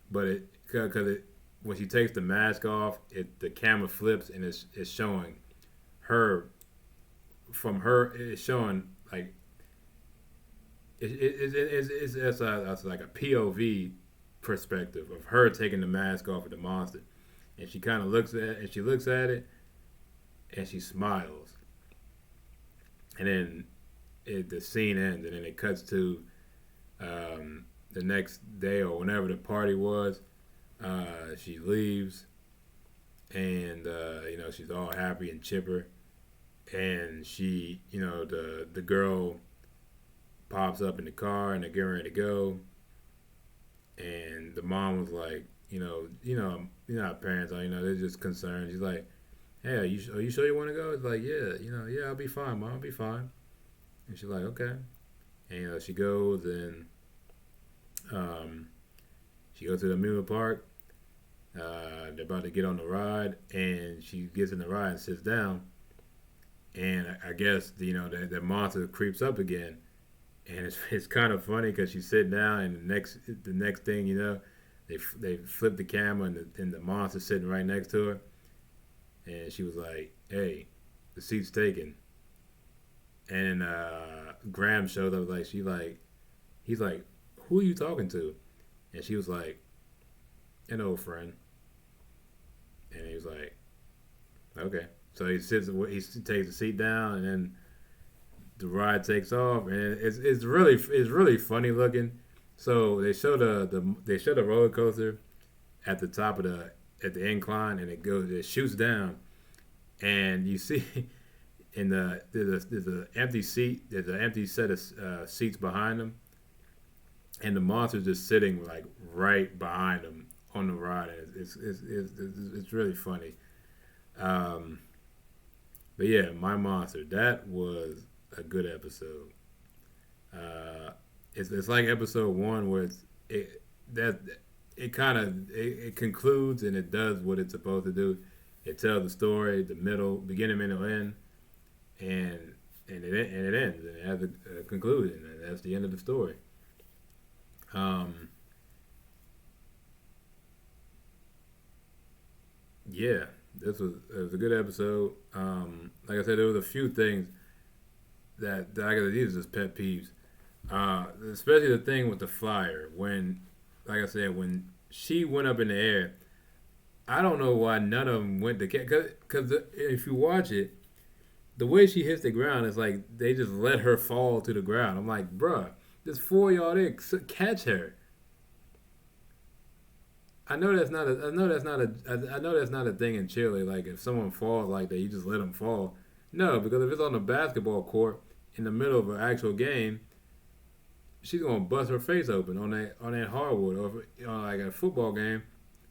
but because when she takes the mask off, the camera flips and it's showing her from her. It's showing like it's like a POV perspective of her taking the mask off of the monster, and she kind of looks at it and she smiles, and then the scene ends, and then it cuts to the next day or whenever the party was. She leaves, and she's all happy and chipper, and the girl pops up in the car and they're getting ready to go, and the mom was like, how parents are, they're just concerned. She's like, "Hey, are you sure you want to go?" It's like, "Yeah, yeah, I'll be fine, mom, I'll be fine." And she's like, "Okay," and she goes and um, she goes to the amusement park. They're about to get on the ride, and she gets in the ride and sits down. And I guess the monster creeps up again, and it's kind of funny because she's sitting down, and the next thing they flip the camera, and the monster's sitting right next to her, and she was like, "Hey, the seat's taken." And Graham shows up, he's like, "Who are you talking to?" And she was like, "An old friend." And he was like, "Okay." So he takes the seat down, and then the ride takes off, and it's really funny looking. So they show the roller coaster at the top of at the incline, and it shoots down, and you see in there's an empty seat, there's an empty set of seats behind them, and the monster's just sitting like right behind them on the ride. And it's really funny. Um, but yeah, My Monster, that was a good episode. Uh, it's like episode one where that it kind of it concludes and it does what it's supposed to do. It tells the story, the beginning, middle, end, and it ends and it has a conclusion, and that's the end of the story. Um, yeah. It was a good episode. Like I said, there was a few things that I got. These are just pet peeves. Especially the thing with the flyer when, like I said, when she went up in the air. I don't know why none of them went to catch. Because if you watch it, the way she hits the ground is like they just let her fall to the ground. I'm like, bruh, there's four of y'all there. Catch her. I know that's not a. I know that's not a. I know that's not a thing in Chile. Like if someone falls like that, you just let them fall. No, because if it's on the basketball court in the middle of an actual game, she's gonna bust her face open on that hardwood. Or if, like a football game,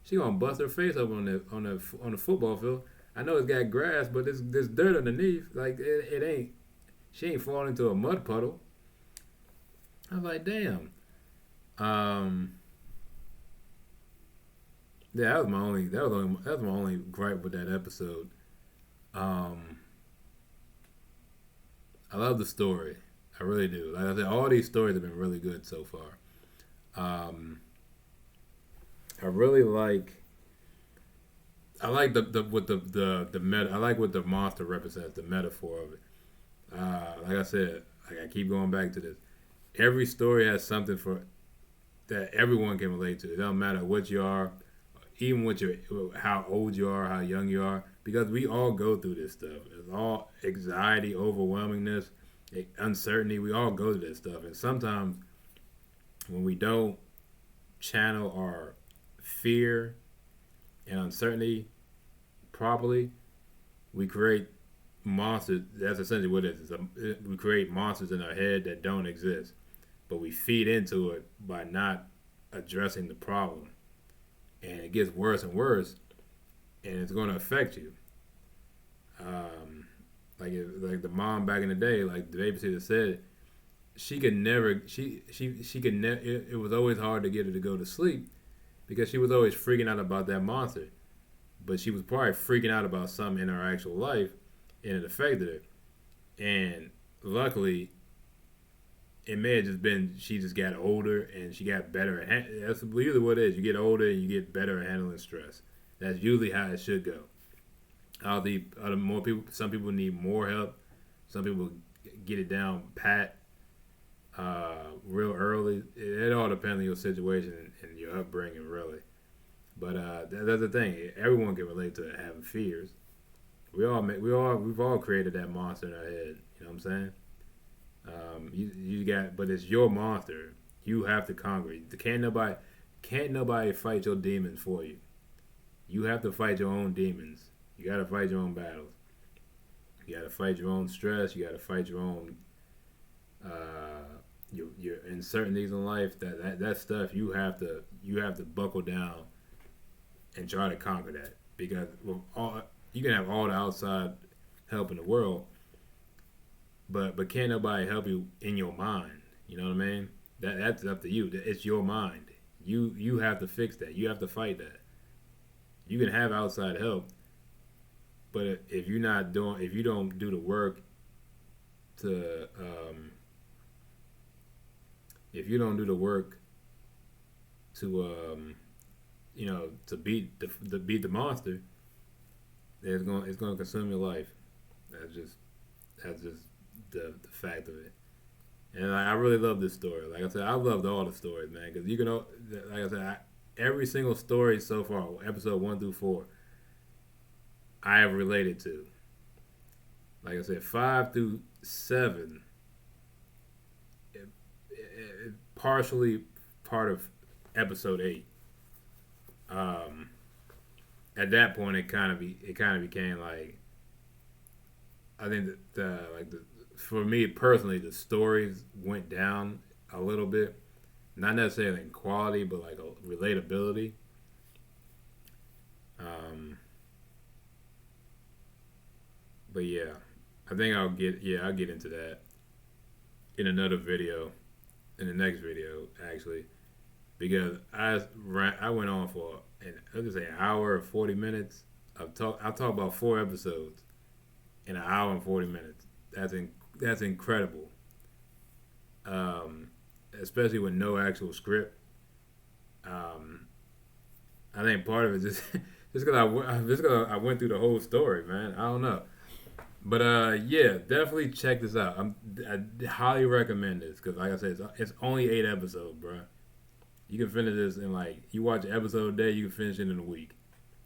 she's gonna bust her face open on the football field. I know it's got grass, but there's dirt underneath. Like it ain't. She ain't falling into a mud puddle. I was like, damn. Um, yeah, that was my only gripe with that episode. Um, I love the story. I really do. Like I said, all these stories have been really good so far. Um, I really like. I like the what the meta. I like what the monster represents. The metaphor of it. Like I said, like I keep going back to this. Every story has something for that everyone can relate to. It don't matter what you are, even what you how old you are, how young you are, because we all go through this stuff. It's all anxiety, overwhelmingness, uncertainty. We all go through this stuff, and sometimes when we don't channel our fear and uncertainty properly, we create monsters. That's essentially what it is. We create monsters in our head that don't exist, but we feed into it by not addressing the problem, and it gets worse and worse, and it's going to affect you. Um, like the mom back in the day, like the babysitter said, she could never. She could never. It was always hard to get her to go to sleep because she was always freaking out about that monster. But she was probably freaking out about something in her actual life, and it affected her. And luckily, it may have just been she just got older and she got better at that's usually what it is. You get older and you get better at handling stress. That's usually how it should go. Other more people, some people need more help. Some people get it down pat real early. It all depends on your situation and your upbringing, really. But that's the thing. Everyone can relate to having fears. We've all created that monster in our head. You know what I'm saying? You got, but it's your monster. You have to conquer it. Can't nobody fight your demons for you. You have to fight your own demons. You got to fight your own battles. You got to fight your own stress. You got to fight your own your uncertainties in life. That stuff you have to buckle down and try to conquer that because with all you can have all the outside help in the world, but can't nobody help you in your mind. You know what I mean? That's up to you. It's your mind. You have to fix that. You have to fight that. You can have outside help, but if you don't do the work to if you don't do the work to to beat the monster, it's going to consume your life. That's just the fact of it. And I really love this story. Like I said, I loved all the stories, man. Because you can, like I said, every single story so far, episode 1 through 4, I have related to. Like I said, 5 through 7, partially part of episode 8. At that point, it kind of became like I think that for me personally, the stories went down a little bit, not necessarily in quality, but like a relatability. Um, but yeah, I think I'll get into that in another video, in the next video actually, because I went on for let's just say an hour or 40 minutes. I'll talk about 4 episodes in an hour and 40 minutes. That's incredible. Um, Especially with no actual script. Um, I think part of it just I went through the whole story, man. I don't know. But yeah, definitely check this out. I highly recommend this because, like I said, it's only 8 episodes, bro. You can finish this in like you watch an episode a day. You can finish it in a week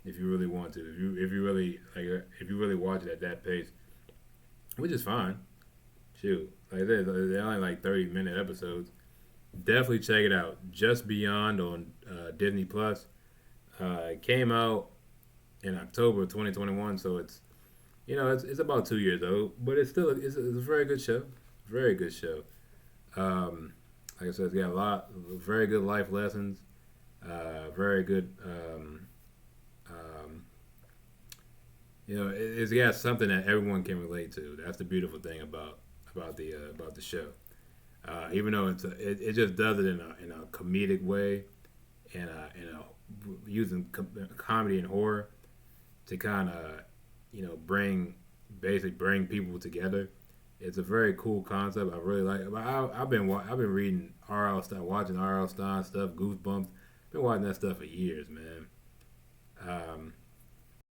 if you really want to. If you really like if you really watch it at that pace, which is fine. Shoot, like they're only like 30-minute episodes. Definitely check it out. Just Beyond on Disney Plus. It came out in October of 2021, so it's about 2 years old, but it's a very good show. Very good show. Um, like I said, it's got a lot of very good life lessons. Very good. Um, it's got something that everyone can relate to. That's the beautiful thing about the show. Even though it just does it in a comedic way, and using comedy and horror to kind of bring people together. It's a very cool concept. I really like it. I've been reading R.L. Stein, watching R.L. Stein stuff, Goosebumps. Been watching that stuff for years, man.